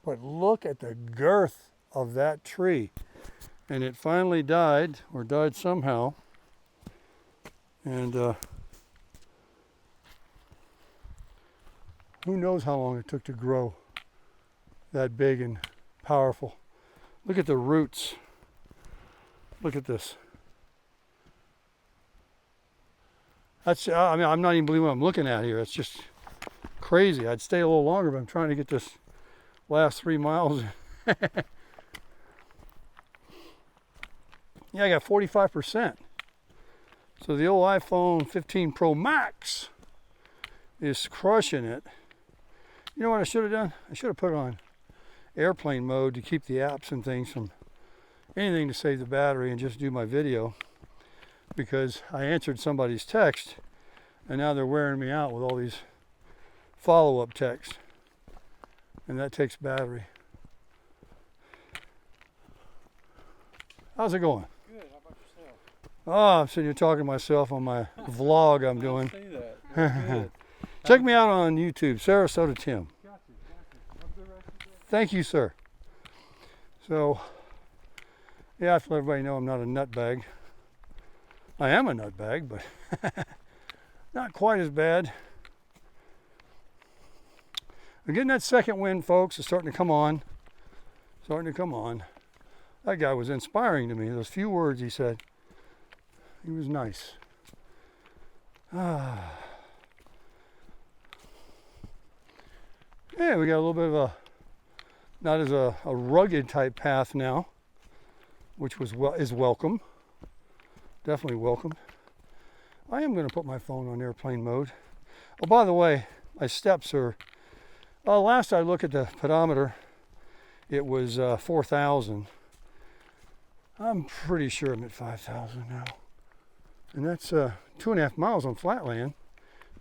But look at the girth of that tree. And it finally died, or died somehow. And who knows how long it took to grow that big and powerful. Look at the roots. Look at this. That's, I mean, I'm not even believing what I'm looking at here. It's just crazy. I'd stay a little longer, but I'm trying to get this last 3 miles. Yeah, I got 45%. So the old iPhone 15 Pro Max is crushing it. You know what I should have done? I should have put it on airplane mode to keep the apps and things from anything to save the battery and just do my video, because I answered somebody's text and now they're wearing me out with all these follow-up texts, and that takes battery. How's it going? Good. How about yourself? Oh, I'm sitting here talking to myself on my vlog I'm doing. Say that. Very good. Check me out on YouTube, Sarasota Tim. Got you. Have a good rest of the day. Thank you, sir. So, yeah, I have to let everybody know I'm not a nutbag. I am a nutbag, but not quite as bad. I'm getting that second wind, folks. It's starting to come on. Starting to come on. That guy was inspiring to me. Those few words he said. He was nice. Ah. Yeah, we got a little bit of a, not as a rugged type path now, which is welcome. Definitely welcome. I am going to put my phone on airplane mode. Oh, by the way, my steps are, last I looked at the pedometer, it was 4,000. I'm pretty sure I'm at 5,000 now. And that's 2.5 miles on flatland,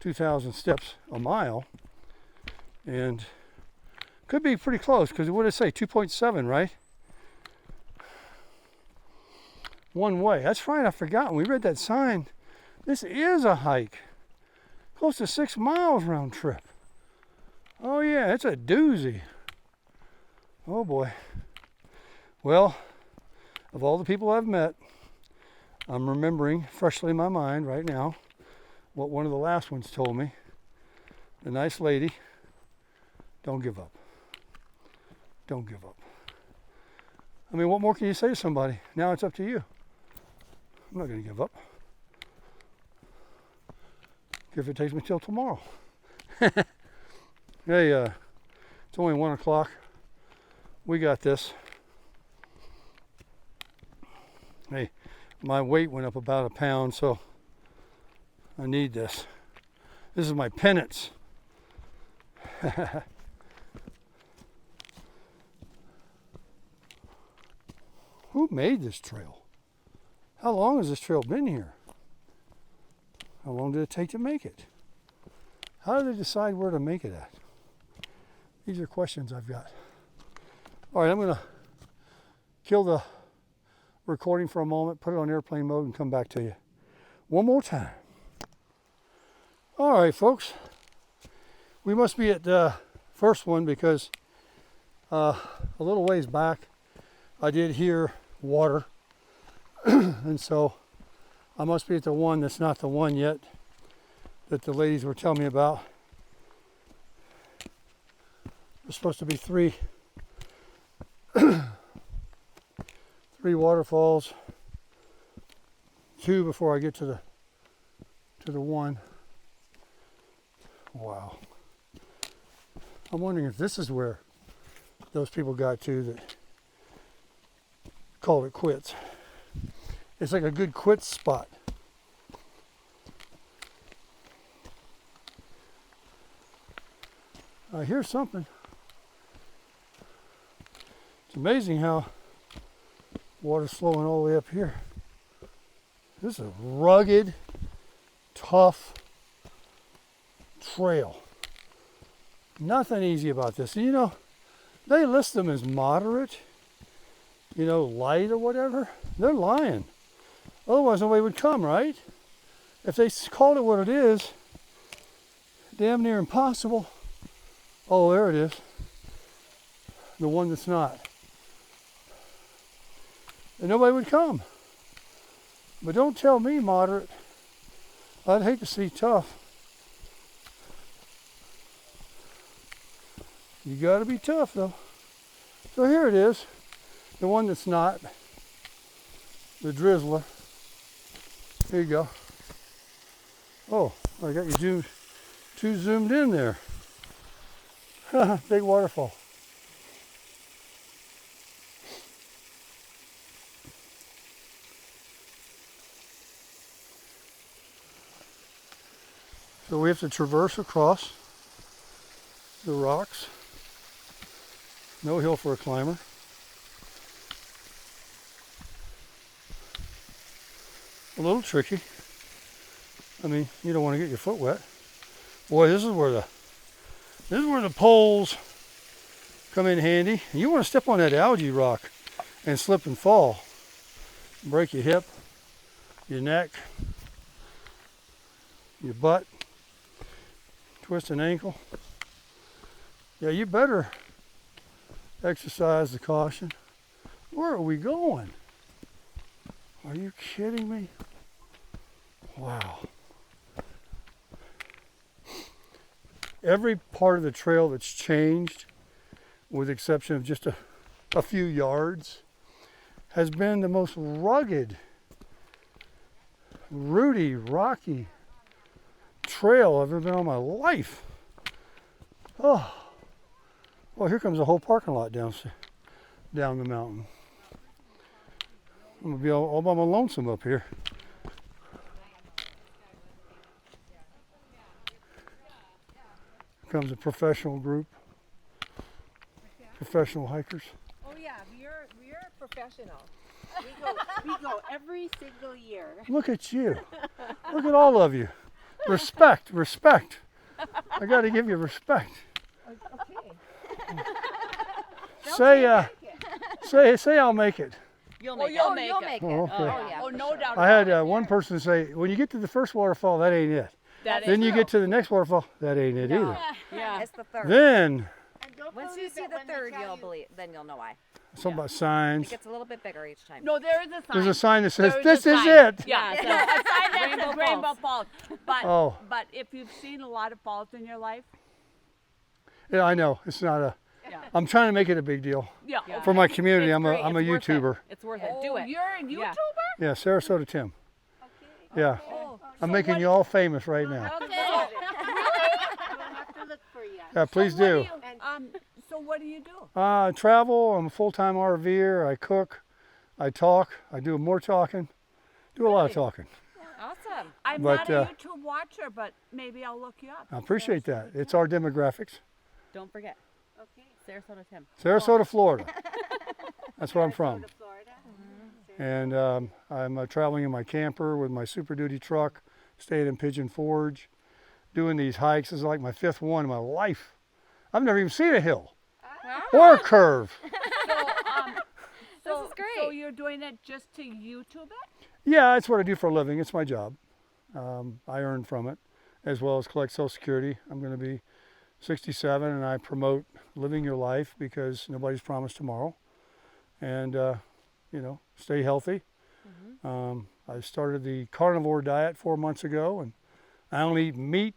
2,000 steps a mile. And could be pretty close, because what did it say? 2.7, right? One way. That's right, I forgot. When we read that sign, this is a hike. Close to 6 miles round trip. Oh yeah, it's a doozy. Oh boy. Well, of all the people I've met, I'm remembering freshly in my mind right now what one of the last ones told me. The nice lady, don't give up. Don't give up. I mean, what more can you say to somebody? Now it's up to you. I'm not going to give up. If it takes me till tomorrow. Hey, it's only 1 o'clock. We got this. Hey, my weight went up about 1 pound, so I need this. This is my penance. Who made this trail? How long has this trail been here? How long did it take to make it? How do they decide where to make it at? These are questions I've got. All right, I'm going to kill the recording for a moment, put it on airplane mode, and come back to you one more time. All right, folks. We must be at the first one, because a little ways back I did hear water. And so I must be at the one that's not the one yet that the ladies were telling me about. There's supposed to be three waterfalls, 2 before I get to the one. Wow. I'm wondering if this is where those people got to that called it quits. It's like a good quit spot. I hear something. It's amazing how water's flowing all the way up here. This is a rugged, tough trail. Nothing easy about this. And you know, they list them as moderate, you know, light or whatever. They're lying. Otherwise nobody would come, right? If they called it what it is, damn near impossible. Oh, there it is. The one that's not. And nobody would come. But don't tell me moderate. I'd hate to see tough. You gotta be tough though. So here it is, the one that's not, the drizzler. Here you go. Oh, I got you too zoomed in there. Big waterfall. So we have to traverse across the rocks. No hill for a climber. A little tricky. I mean, you don't want to get your foot wet. Boy, this is where the poles come in handy. You want to step on that algae rock and slip and fall. Break your hip, your neck, your butt, twist an ankle. Yeah, you better exercise the caution. Where are we going? Are you kidding me? Wow. Every part of the trail that's changed, with the exception of just a few yards, has been the most rugged, rooty, rocky trail I've ever been on my life. Oh, well, here comes the whole parking lot down the mountain. I'm gonna be all by my lonesome up here. Here comes a professional group, professional hikers. Oh yeah, we're professional. We go every single year. Look at you. Look at all of you. Respect, respect. I got to give you respect. Okay. Say I'll make it. You'll Oh, you'll make it. Oh, okay. Oh yeah. Oh, for no sure. doubt. I had one person say, when you get to the first waterfall, that ain't it. That Then is you get to the next waterfall, that ain't it either. Yeah. It's the third. Then, Once you see the third, you'll believe. Then you'll know why. something about It signs. gets a little bit bigger each time. No, there is a sign. There's a sign that says, There this a is sign. it. Yeah, so a sign that says Rainbow Falls. But Oh. but if you've seen a lot of falls in your life, Yeah, I know. It's not a, yeah, I'm trying to make it a big deal. yeah. For my community, It's I'm great. a It's worth it. YouTuber. It's worth it. Do it. You're a YouTuber? Yeah. Yeah, Sarasota Tim. Yeah, Oh, I'm so making what- you all famous right now. Okay. We'll have to look for you. Yeah, please so what do. you, so what do you do? Travel, I'm a full-time RVer, I cook, I talk, I do more talking, do a lot of talking. Awesome. I'm But, not a YouTube watcher, but maybe I'll look you up. I appreciate that. It's our demographics. Don't forget. Okay. Sarasota Tim. Sarasota, Florida. That's where I'm from. To Florida. And I'm traveling in my camper with my Super Duty truck, staying in Pigeon Forge, doing these hikes. This is like my 5th one in my life. I've never even seen a hill or a curve. This is great. So you're doing it just to YouTube it? Yeah, that's what I do for a living. It's my job. I earn from it, as well as collect Social Security. I'm going to be 67, and I promote living your life because nobody's promised tomorrow. And, you know, stay healthy. I started the carnivore diet 4 months ago, and I only eat meat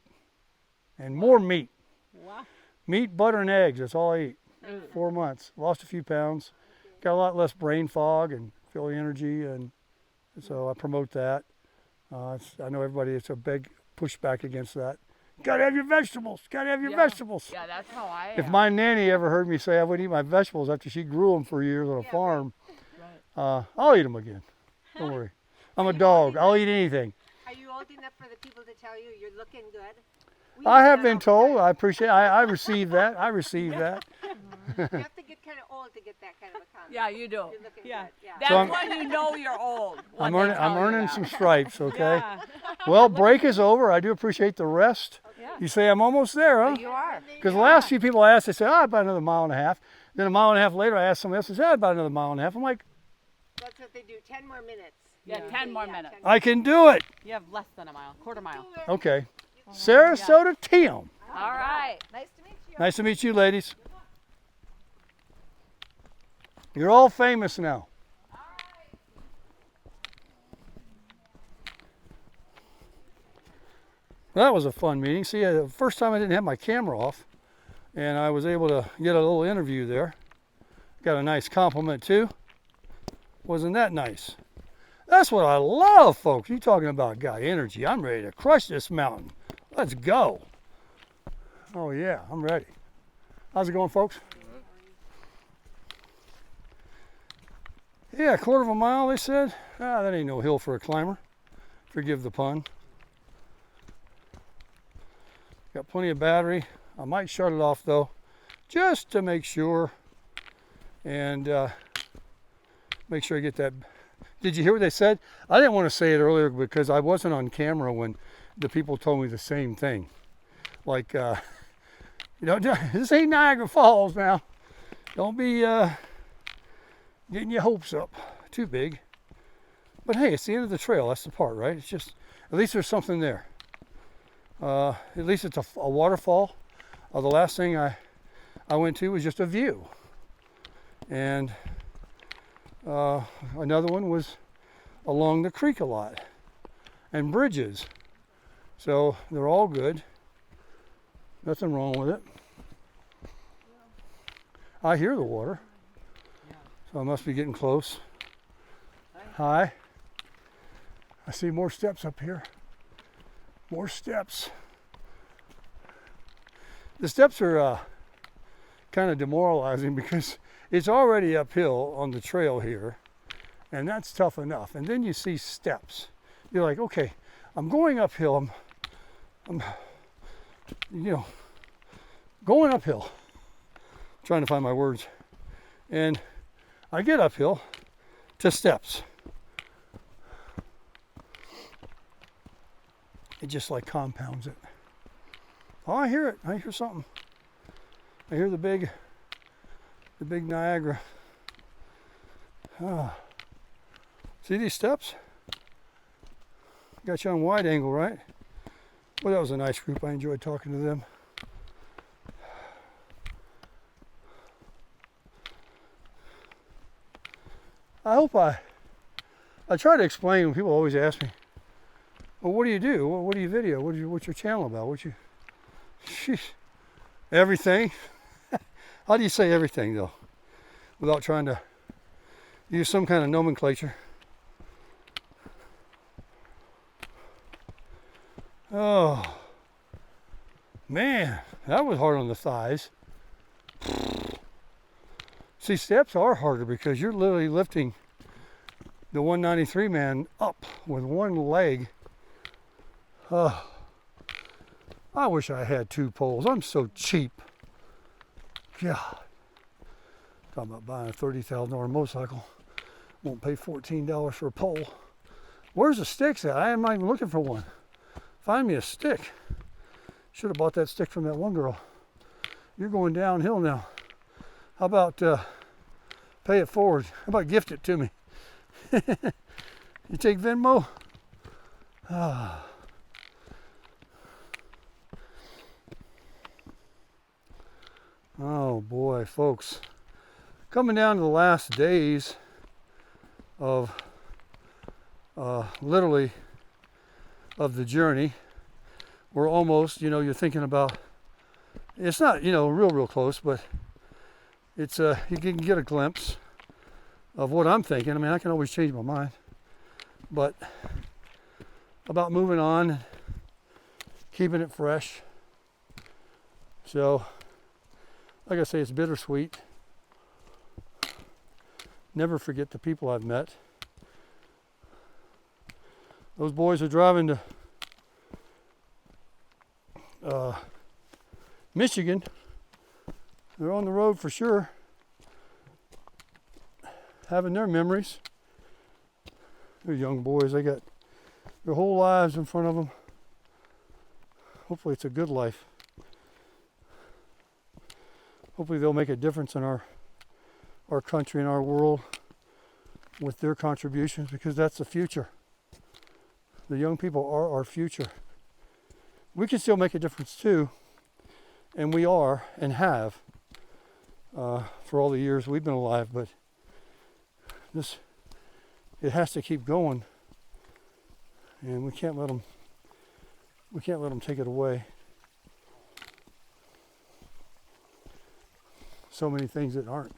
and more meat. Wow. Meat, butter, and eggs. That's all I eat. 4 months. Lost a few pounds. Got a lot less brain fog and feel the energy, and so I promote that. I know everybody, it's a big pushback against that. Gotta have your vegetables. Gotta have your vegetables. Yeah, that's how I If am. my nanny ever heard me say I wouldn't eat my vegetables after she grew them for years on a farm, I'll eat them again. Don't worry. I'm a dog. I'll eat anything. Are you old enough for the people to tell you you're looking good? We I do have that been all the told. time. I appreciate. I receive that. I receive that. You have to get kind of old to get that kind of a comment. Yeah, you do. You're looking Yeah. good. Yeah. That's So I'm- when you know you're old. I'm when they earning. I'm tell you earning that. some stripes. Okay. Yeah. Well, break is over. I do appreciate the rest. You say I'm almost there, huh? You are. Because the last few people I asked, they said, "Oh, about another mile and a half." Then a mile and a half later, I asked somebody else, they said, "Oh, about another mile and a half." I'm like, That's what they do. 10 more minutes. Yeah, 10 more minutes. 10 I can do it. You have less than a mile, quarter mile. Okay. Sarasota Tim. All right. Nice to meet you. Nice to meet you, ladies. You're all famous now. That was a fun meeting. See, the first time I didn't have my camera off, and I was able to get a little interview there. Got a nice compliment too. Wasn't that nice? That's what I love, folks. You talking about guy energy. I'm ready to crush this mountain. Let's go. Oh yeah, I'm ready. How's it going, folks? Yeah, a quarter of a mile, they said. Ah, that ain't no hill for a climber. Forgive the pun. Got plenty of battery. I might shut it off though, just to make sure. And make sure I get that. Did you hear what they said? I didn't want to say it earlier because I wasn't on camera when the people told me the same thing. Like, you know, this ain't Niagara Falls now. Don't be getting your hopes up too big. But hey, it's the end of the trail. That's the part, right? It's just, at least there's something there. At least it's a waterfall. The last thing I went to was just a view. And another one was along the creek a lot. And bridges. So they're all good. Nothing wrong with it. I hear the water. So I must be getting close. Hi. I see more steps up here. More steps. The steps are kind of demoralizing because it's already uphill on the trail here, and that's tough enough. And then you see steps. You're like, okay, I'm going uphill. I'm you know, going uphill. Trying to find my words. And I get uphill to steps. It just like compounds it. Oh, I hear it. I hear something. I hear the big Niagara. Ah. See these steps? Got you on wide angle, right? Well, that was a nice group. I enjoyed talking to them. I hope I try to explain when people always ask me, well, what do you do? What do you video? What's your channel about? Sheesh, everything. How do you say everything though? Without trying to use some kind of nomenclature. Oh, man, that was hard on the thighs. See, steps are harder because you're literally lifting the 193 man up with one leg. I wish I had two poles. I'm so cheap. God. Talking about buying a $30,000 motorcycle. Won't pay $14 for a pole. Where's the sticks at? I am not even looking for one. Find me a stick. Should have bought that stick from that one girl. You're going downhill now. How about pay it forward? How about gift it to me? You take Venmo? Ah. Oh boy, folks. Coming down to the last days of literally of the journey. We're almost, you're thinking about, it's not, real close, but it's you can get a glimpse of what I'm thinking. I mean, I can always change my mind, but about moving on, keeping it fresh. So, like I say, it's bittersweet. Never forget the people I've met. Those boys are driving to Michigan. They're on the road for sure, having their memories. They're young boys. They got their whole lives in front of them. Hopefully it's a good life. Hopefully they'll make a difference in our country and our world with their contributions, because that's the future. The young people are our future. We can still make a difference too, and we are and have for all the years we've been alive, but it has to keep going, and we can't let them take it away. So many things that aren't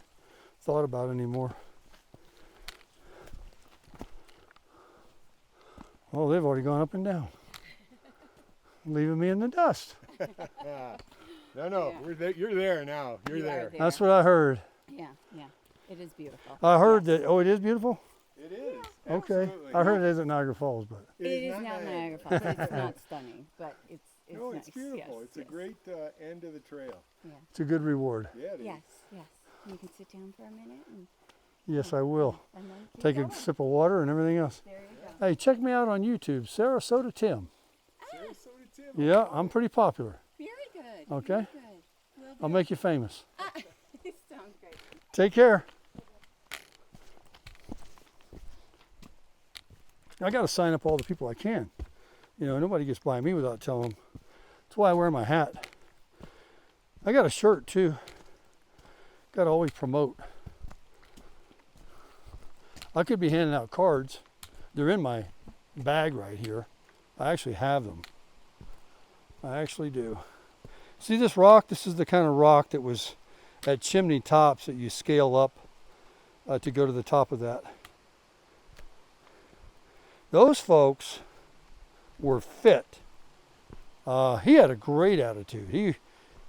thought about anymore. Oh, they've already gone up and down, leaving me in the dust. No, no, we're there. You're there now. You're You are there. there. That's what I heard. Yeah, yeah. It is beautiful. I heard Yes. that. Oh, it is beautiful. It is. Okay, Absolutely. I heard it isn't Niagara Falls, but It is not Niagara Falls. It's not stunning, but it's No, nice. it's beautiful. Yes, it's yes. a great end of the trail. it's a good reward. Yeah, it is. Yes, yes. You can sit down for a minute and Yes, I will. then keep Take going. a sip of water and everything else. There you go. Hey, check me out on YouTube, Sarasota Tim. Sarasota Tim. Yeah, I'm pretty popular. Very good. Okay. Very good. Will I'll do. make you famous. Sounds great. Take care. I got to sign up all the people I can. You know, nobody gets by me without telling them. That's why I wear my hat. I got a shirt too. Got to always promote. I could be handing out cards. They're in my bag right here. I actually have them. I actually do. See this rock? This is the kind of rock that was at chimney tops that you scale up to go to the top of that. Those folks were fit. He had a great attitude. He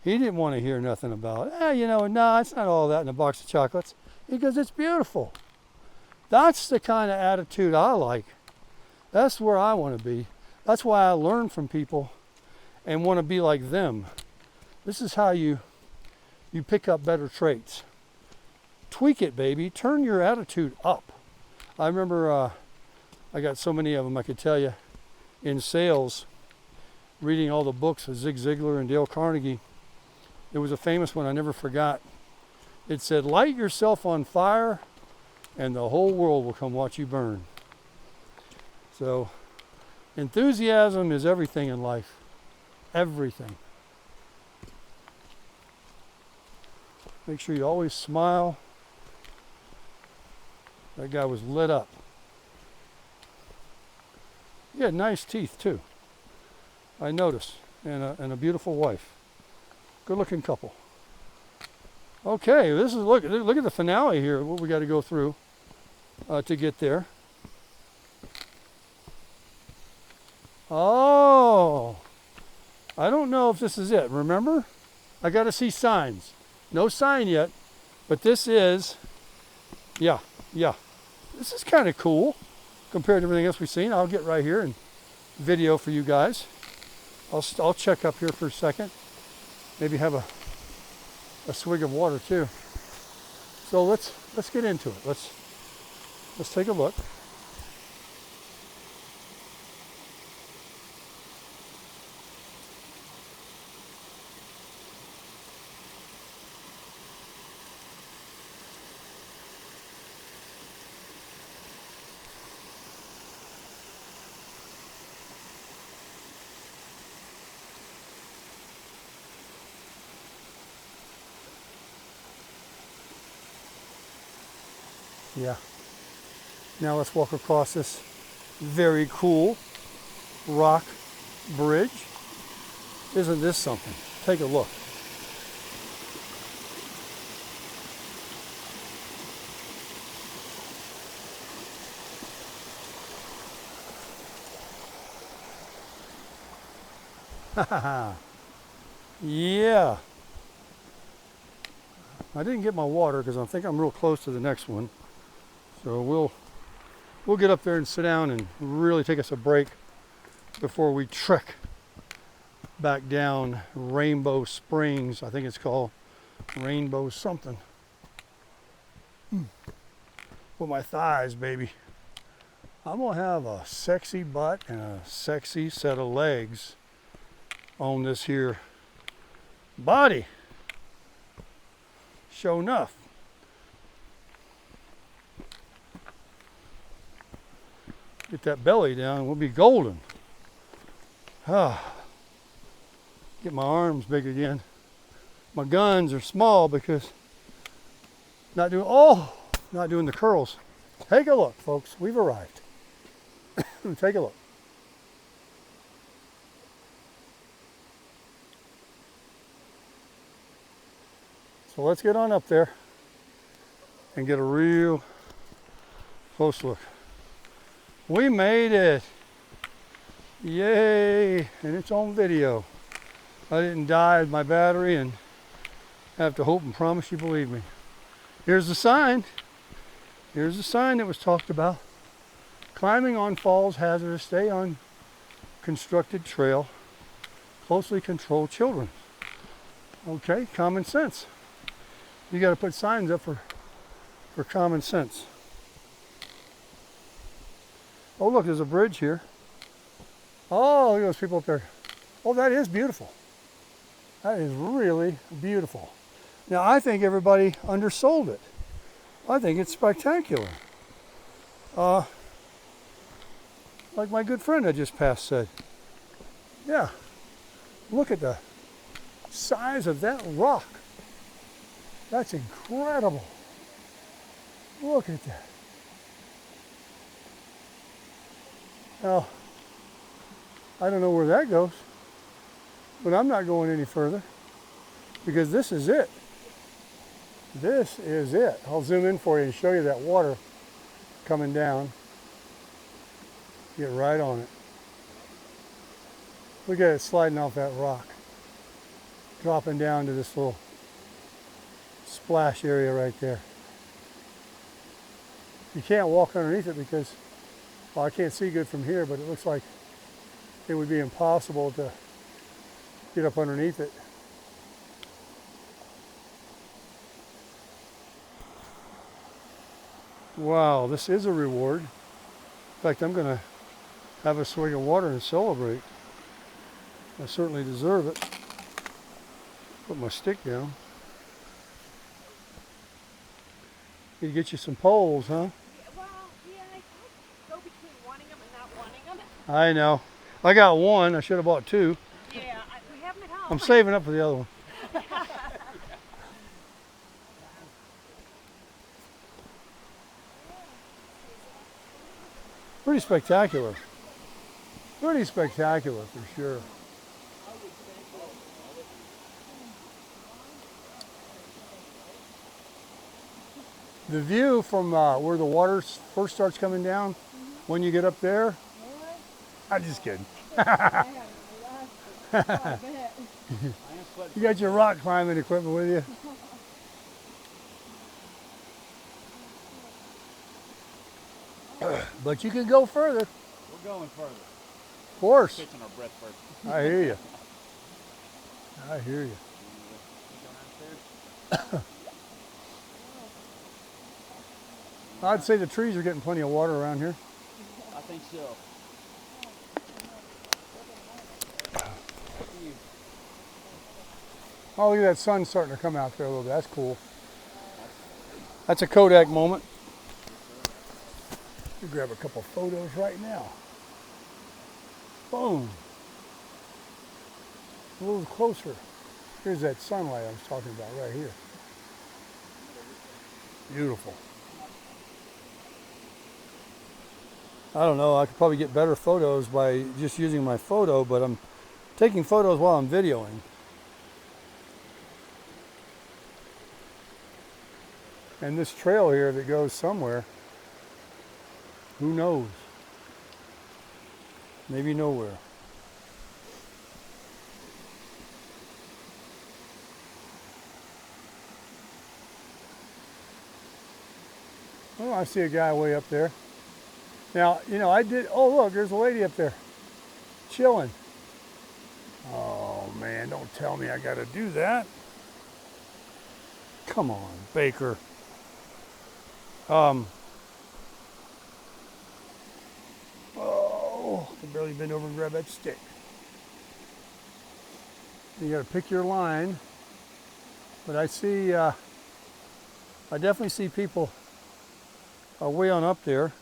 didn't want to hear nothing about, you know, no, it's not all that in a box of chocolates. He goes, it's beautiful. That's the kind of attitude I like. That's where I want to be. That's why I learn from people and want to be like them. This is how you pick up better traits. Tweak it, baby. Turn your attitude up. I remember I got so many of them I could tell you in sales, reading all the books of Zig Ziglar and Dale Carnegie. There was a famous one I never forgot. It said, light yourself on fire and the whole world will come watch you burn. So enthusiasm is everything in life. Everything. Make sure you always smile. That guy was lit up. He had nice teeth too. I noticed. And a beautiful wife. Good looking couple. Okay, this is look at the finale here, what we got to go through to get there. Oh, I don't know if this is it. Remember? I got to see signs. No sign yet, but this is, yeah. This is kind of cool compared to everything else we've seen. I'll get right here and video for you guys. I'll check up here for a second. Maybe have a swig of water too. So let's get into it. Let's take a look. Yeah. Now let's walk across this very cool rock bridge. Isn't this something? Take a look. Yeah. I didn't get my water because I think I'm real close to the next one. So we'll get up there and sit down and really take us a break before we trek back down Rainbow Springs. I think it's called Rainbow something. With my thighs, baby. I'm gonna have a sexy butt and a sexy set of legs on this here body. Sure enough. Get that belly down, we'll be golden. Get my arms big again. My guns are small because not doing the curls. Take a look, folks. We've arrived. Take a look. So let's get on up there. and get a real close look. We made it. Yay, and it's on video. I didn't die with my battery and have to hope and promise you believe me. Here's the sign. Here's the sign that was talked about. Climbing on falls hazardous. Stay on constructed trail. Closely control children. Okay, common sense. You got to put signs up for common sense. Oh look, there's a bridge here. Oh, look at those people up there. Oh, that is beautiful. That is really beautiful. Now, I think everybody undersold it. I think it's spectacular. Like my good friend I just passed said. Yeah, look at the size of that rock. That's incredible. Look at that. Now, I don't know where that goes, but I'm not going any further because this is it. This is it. I'll zoom in for you and show you that water coming down. Get right on it. Look at it sliding off that rock, dropping down to this little splash area right there. You can't walk underneath it because, well, I can't see good from here, but it looks like it would be impossible to get up underneath it. Wow, this is a reward. In fact, I'm going to have a swig of water and celebrate. I certainly deserve it. Put my stick down. Need to get you some poles, huh? Well, yeah, I go between wanting them and not wanting them. I know. I got one. I should have bought two. Yeah, we have them at home. I'm saving up for the other one. Pretty spectacular. Pretty spectacular for sure. The view from where the water first starts coming down, when you get up there, I'm just kidding. You got your rock climbing equipment with you? But you can go further. We're going further. Of course. Catching our breath first. I hear you. I hear you. I'd say the trees are getting plenty of water around here. I think so. Oh, look at that sun starting to come out there a little bit. That's cool. That's a Kodak moment. Let me grab a couple photos right now. Boom. A little closer. Here's that sunlight I was talking about right here. Beautiful. I don't know, I could probably get better photos by just using my photo, but I'm taking photos while I'm videoing. And this trail here that goes somewhere, who knows? Maybe nowhere. Oh, I see a guy way up there. Now, you know, oh look, there's a lady up there, chilling. Oh man, don't tell me I gotta do that. Come on, Baker. Oh, I can barely bend over and grab that stick. You gotta pick your line. But I see, I definitely see people way on up there.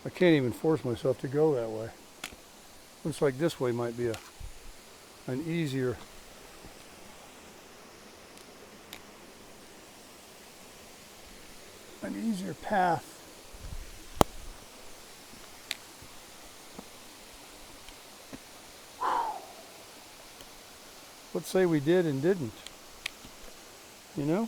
I can't even force myself to go that way. Looks like this way might be an easier an easier path. Let's say we did and didn't, you know?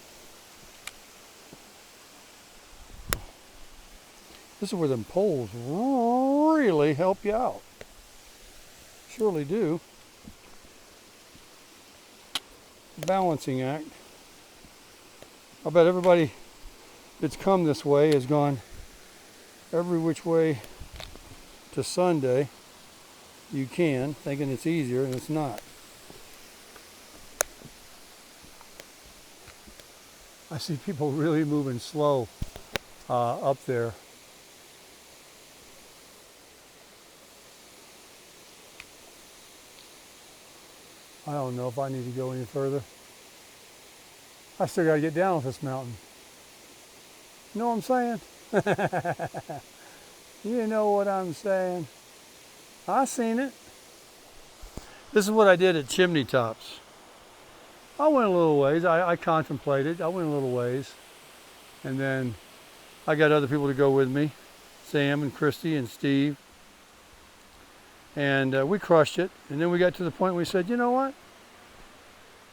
This is where them poles really help you out. Surely do. Balancing act. I bet everybody that's come this way has gone every which way to Sunday you can, thinking it's easier, and it's not. I see people really moving slow up there. I don't know if I need to go any further. I still got to get down with this mountain. You know what I'm saying? You know what I'm saying. I seen it. This is what I did at Chimney Tops. I went a little ways. I contemplated. I went a little ways. And then I got other people to go with me. Sam and Christy and Steve. And we crushed it. And then we got to the point where we said, you know what?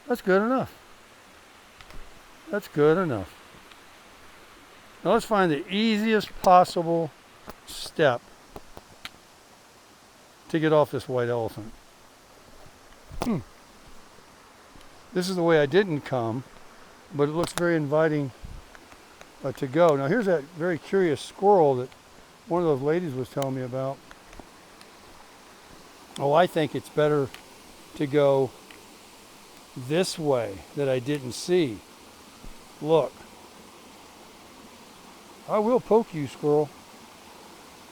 That's good enough. That's good enough. Now let's find the easiest possible step to get off this white elephant. This is the way I didn't come, but it looks very inviting to go. Now here's that very curious squirrel that one of those ladies was telling me about. Oh, I think it's better to go this way that I didn't see. Look. I will poke you, squirrel.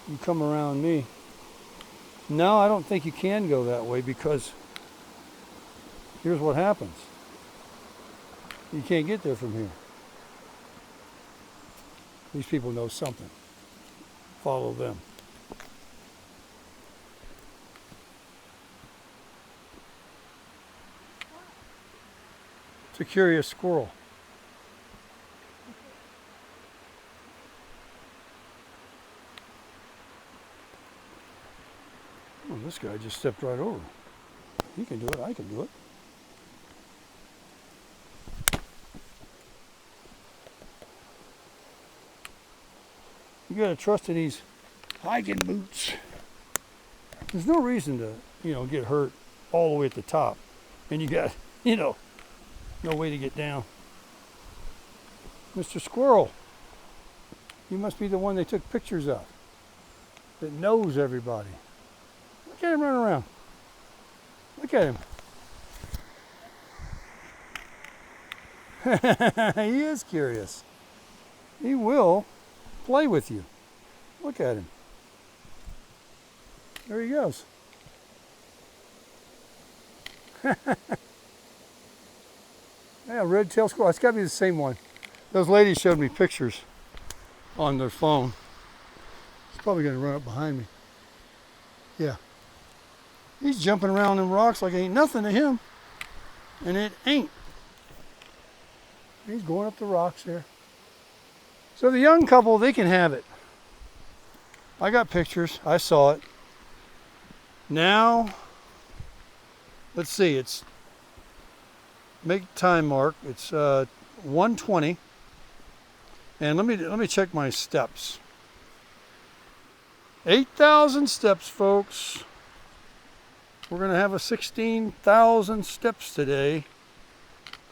You come around me. No, I don't think you can go that way because here's what happens. You can't get there from here. These people know something. Follow them. It's a curious squirrel. Oh, this guy just stepped right over. He can do it. I can do it. You gotta trust in these hiking boots. There's no reason to, get hurt all the way at the top. And you got, no way to get down. Mr. Squirrel, you must be the one they took pictures of that knows everybody. Look at him run around. Look at him. He is curious. He will play with you. Look at him. There he goes. Yeah, red-tailed squirrel. It's got to be the same one. Those ladies showed me pictures on their phone. It's probably going to run up behind me. Yeah. He's jumping around in rocks like it ain't nothing to him. And it ain't. He's going up the rocks there. So the young couple, they can have it. I got pictures. I saw it. Now, let's see. It's make time mark. It's 1:20. And let me check my steps. 8,000 steps, folks. We're going to have a 16,000 steps today,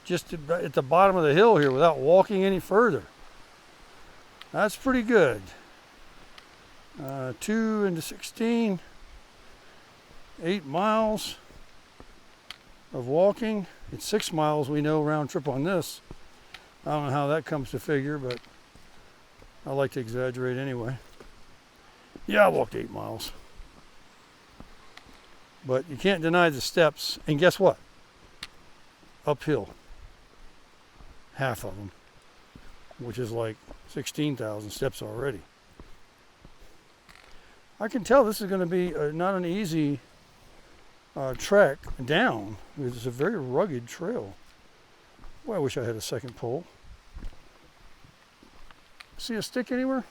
just at the bottom of the hill here without walking any further. That's pretty good. 2 into 16, 8 miles of walking. It's 6 miles, we know, round trip on this. I don't know how that comes to figure, but I like to exaggerate anyway. Yeah, I walked 8 miles. But you can't deny the steps. And guess what? Uphill. Half of them. Which is like 16,000 steps already. I can tell this is going to be not an easy trek down. It's a very rugged trail. Well, I wish I had a second pole. See a stick anywhere?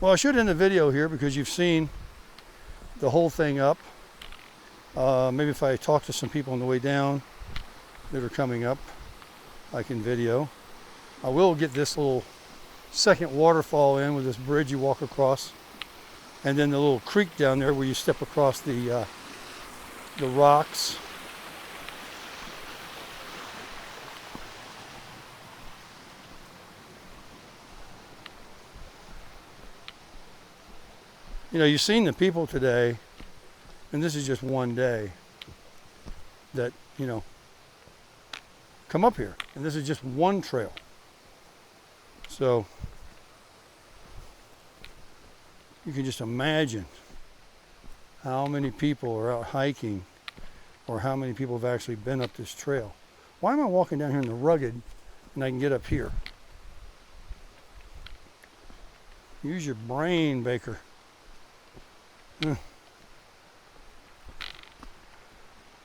Well, I should end the video here because you've seen the whole thing up. Maybe if I talk to some people on the way down that are coming up, I can video. I will get this little second waterfall in with this bridge you walk across, and then the little creek down there where you step across the rocks. You know, you've seen the people today, and this is just one day that, you know, come up here. And this is just one trail. So you can just imagine how many people are out hiking or how many people have actually been up this trail. Why am I walking down here in the rugged and I can get up here? Use your brain, Baker.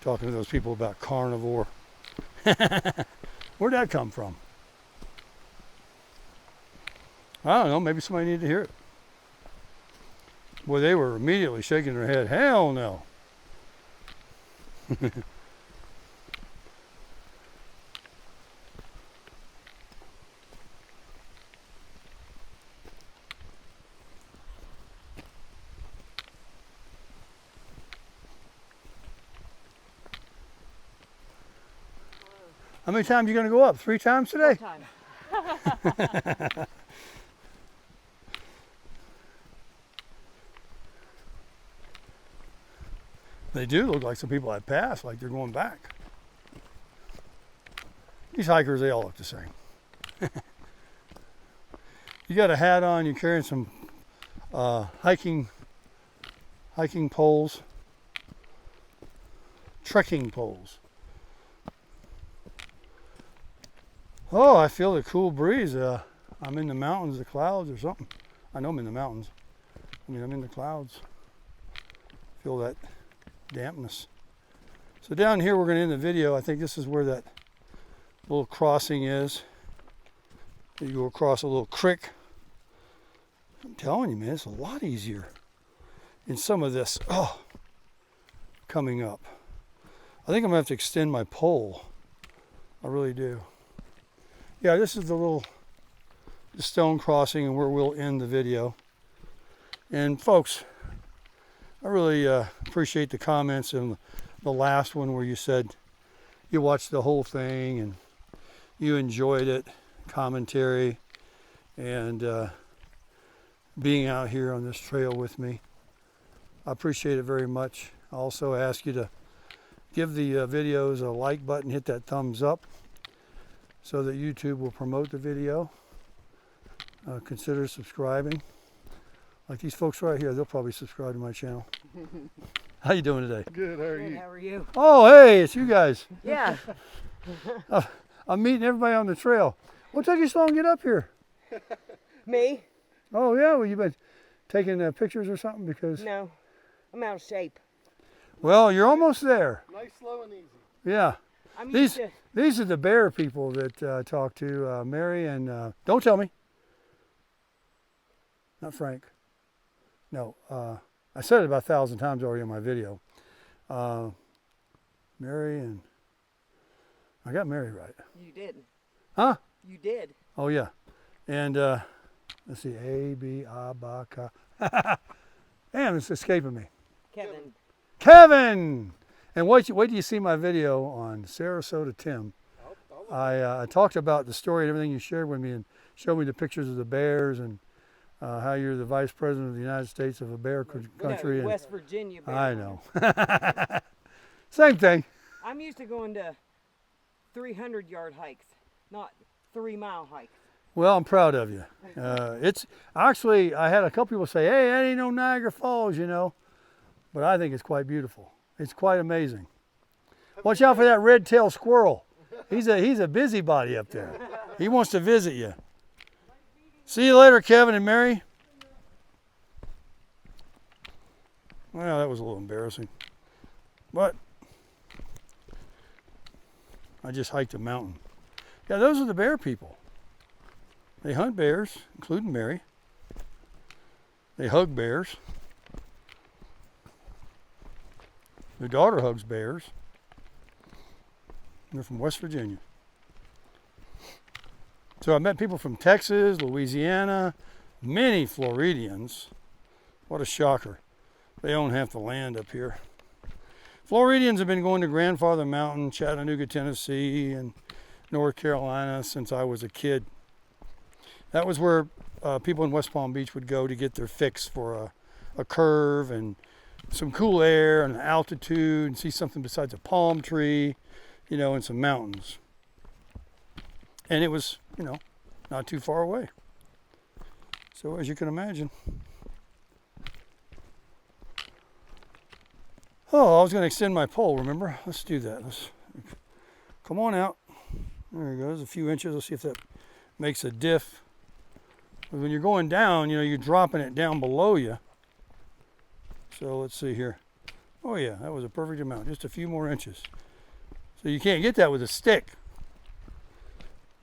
Talking to those people about carnivore. Where'd that come from? I don't know, maybe somebody needed to hear it. Boy, they were immediately shaking their head. Hell no. How many times are you going to go up? 3 times today? 4 times. They do look like some people I passed, like they're going back. These hikers, they all look the same. You got a hat on, you're carrying some hiking poles, trekking poles. Oh, I feel the cool breeze. I'm in the mountains, the clouds or something. I know I'm in the mountains. I mean, I'm in the clouds. Feel that dampness. So down here, we're going to end the video. I think this is where that little crossing is. You go across a little creek. I'm telling you, man, it's a lot easier in some of this. Oh, coming up. I think I'm going to have to extend my pole. I really do. Yeah, this is the stone crossing and where we'll end the video. And folks, I really appreciate the comments in the last one where you said you watched the whole thing and you enjoyed it, commentary, and being out here on this trail with me. I appreciate it very much. I also ask you to give the videos a like button, hit that thumbs up, so that YouTube will promote the video. Consider subscribing. Like these folks right here, they'll probably subscribe to my channel. How you doing today? Good, how are Good, you? how are you? Oh, hey, it's you guys. Yeah. I'm meeting everybody on the trail. What took you so long to get up here? Me? Oh, yeah, well, you've been taking pictures or something because... No, I'm out of shape. Well, you're almost there. Nice, slow, and easy. Yeah. I'm These used to, these are the bear people that I talk to, Mary and, don't tell me. Not Frank. No, I said it about 1,000 times already in my video. Mary and, I got Mary right. you did. Huh? You did. Oh yeah. And, let's see, A, B, A, Ba, Ka. Damn, it's escaping me. Kevin. Kevin! And wait till you see my video on Sarasota Tim. I talked about the story and everything you shared with me and showed me the pictures of the bears and how you're the vice president of the United States of a bear country. No, and West Virginia. Bear I Hunter. know. Same thing. I'm used to going to 300-yard hikes, not 3-mile hikes. Well, I'm proud of you. It's actually, I had a couple people say, hey, that ain't no Niagara Falls, you know. But I think it's quite beautiful. It's quite amazing. Watch out for that red-tailed squirrel. He's a busybody up there. He wants to visit you. See you later, Kevin and Mary. Well, that was a little embarrassing. But I just hiked a mountain. Yeah, those are the bear people. They hunt bears, including Mary. They hug bears. Their daughter hugs bears. They're from West Virginia. So I met people from Texas, Louisiana, many Floridians. What a shocker. They own half the land up here. Floridians have been going to Grandfather Mountain, Chattanooga, Tennessee, and North Carolina since I was a kid. That was where people in West Palm Beach would go to get their fix for a curve and some cool air and altitude and see something besides a palm tree, you know, and some mountains. And it was, you know, not too far away. So as you can imagine. Oh, I was going to extend my pole, remember? Let's do that. Let's come on out. There it goes, a few inches. Let's see if that makes a diff. When you're going down, you know, you're dropping it down below you. So let's see here. Oh yeah, that was a perfect amount, just a few more inches. So you can't get that with a stick.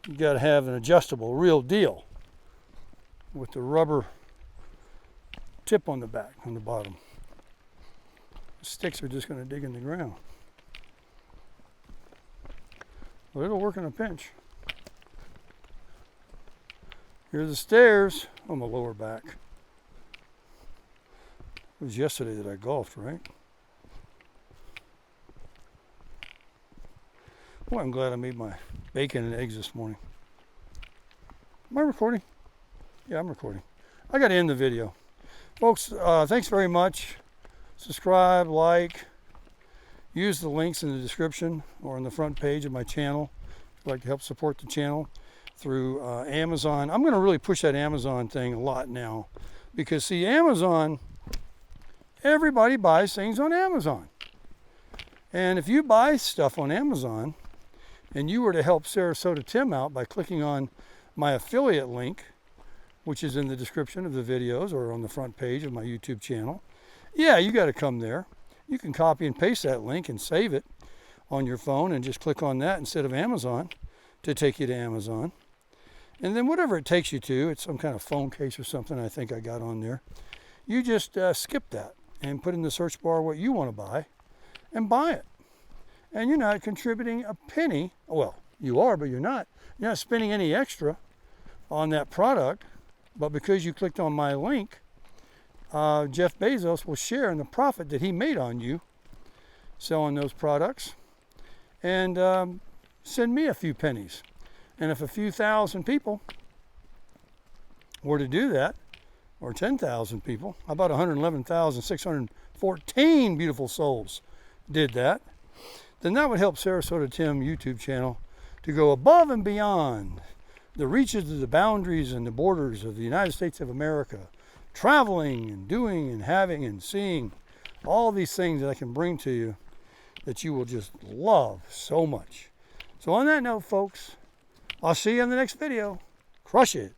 You got to have an adjustable, real deal, with the rubber tip on the back, on the bottom. The sticks are just going to dig in the ground. But it'll work in a pinch. Here's the stairs on my lower back. It was yesterday that I golfed, right? Boy, I'm glad I made my bacon and eggs this morning. Am I recording? Yeah, I'm recording. I got to end the video. Folks, thanks very much. Subscribe, like, use the links in the description or on the front page of my channel if you'd like to help support the channel through Amazon. I'm going to really push that Amazon thing a lot now because, see, Amazon, everybody buys things on Amazon. And if you buy stuff on Amazon and you were to help Sarasota Tim out by clicking on my affiliate link, which is in the description of the videos or on the front page of my YouTube channel, yeah, you got to come there. You can copy and paste that link and save it on your phone and just click on that instead of Amazon to take you to Amazon. And then whatever it takes you to, it's some kind of phone case or something I think I got on there. You just skip that and put in the search bar what you want to buy and buy it. And you're not contributing a penny. Well, you are, but you're not. You're not spending any extra on that product. But because you clicked on my link, Jeff Bezos will share in the profit that he made on you selling those products and send me a few pennies. And if a few thousand people were to do that, or 10,000 people, about 111,614 beautiful souls did that, then that would help Sarasota Tim YouTube channel to go above and beyond the reaches of the boundaries and the borders of the United States of America, traveling and doing and having and seeing all these things that I can bring to you that you will just love so much. So on that note, folks, I'll see you in the next video. Crush it.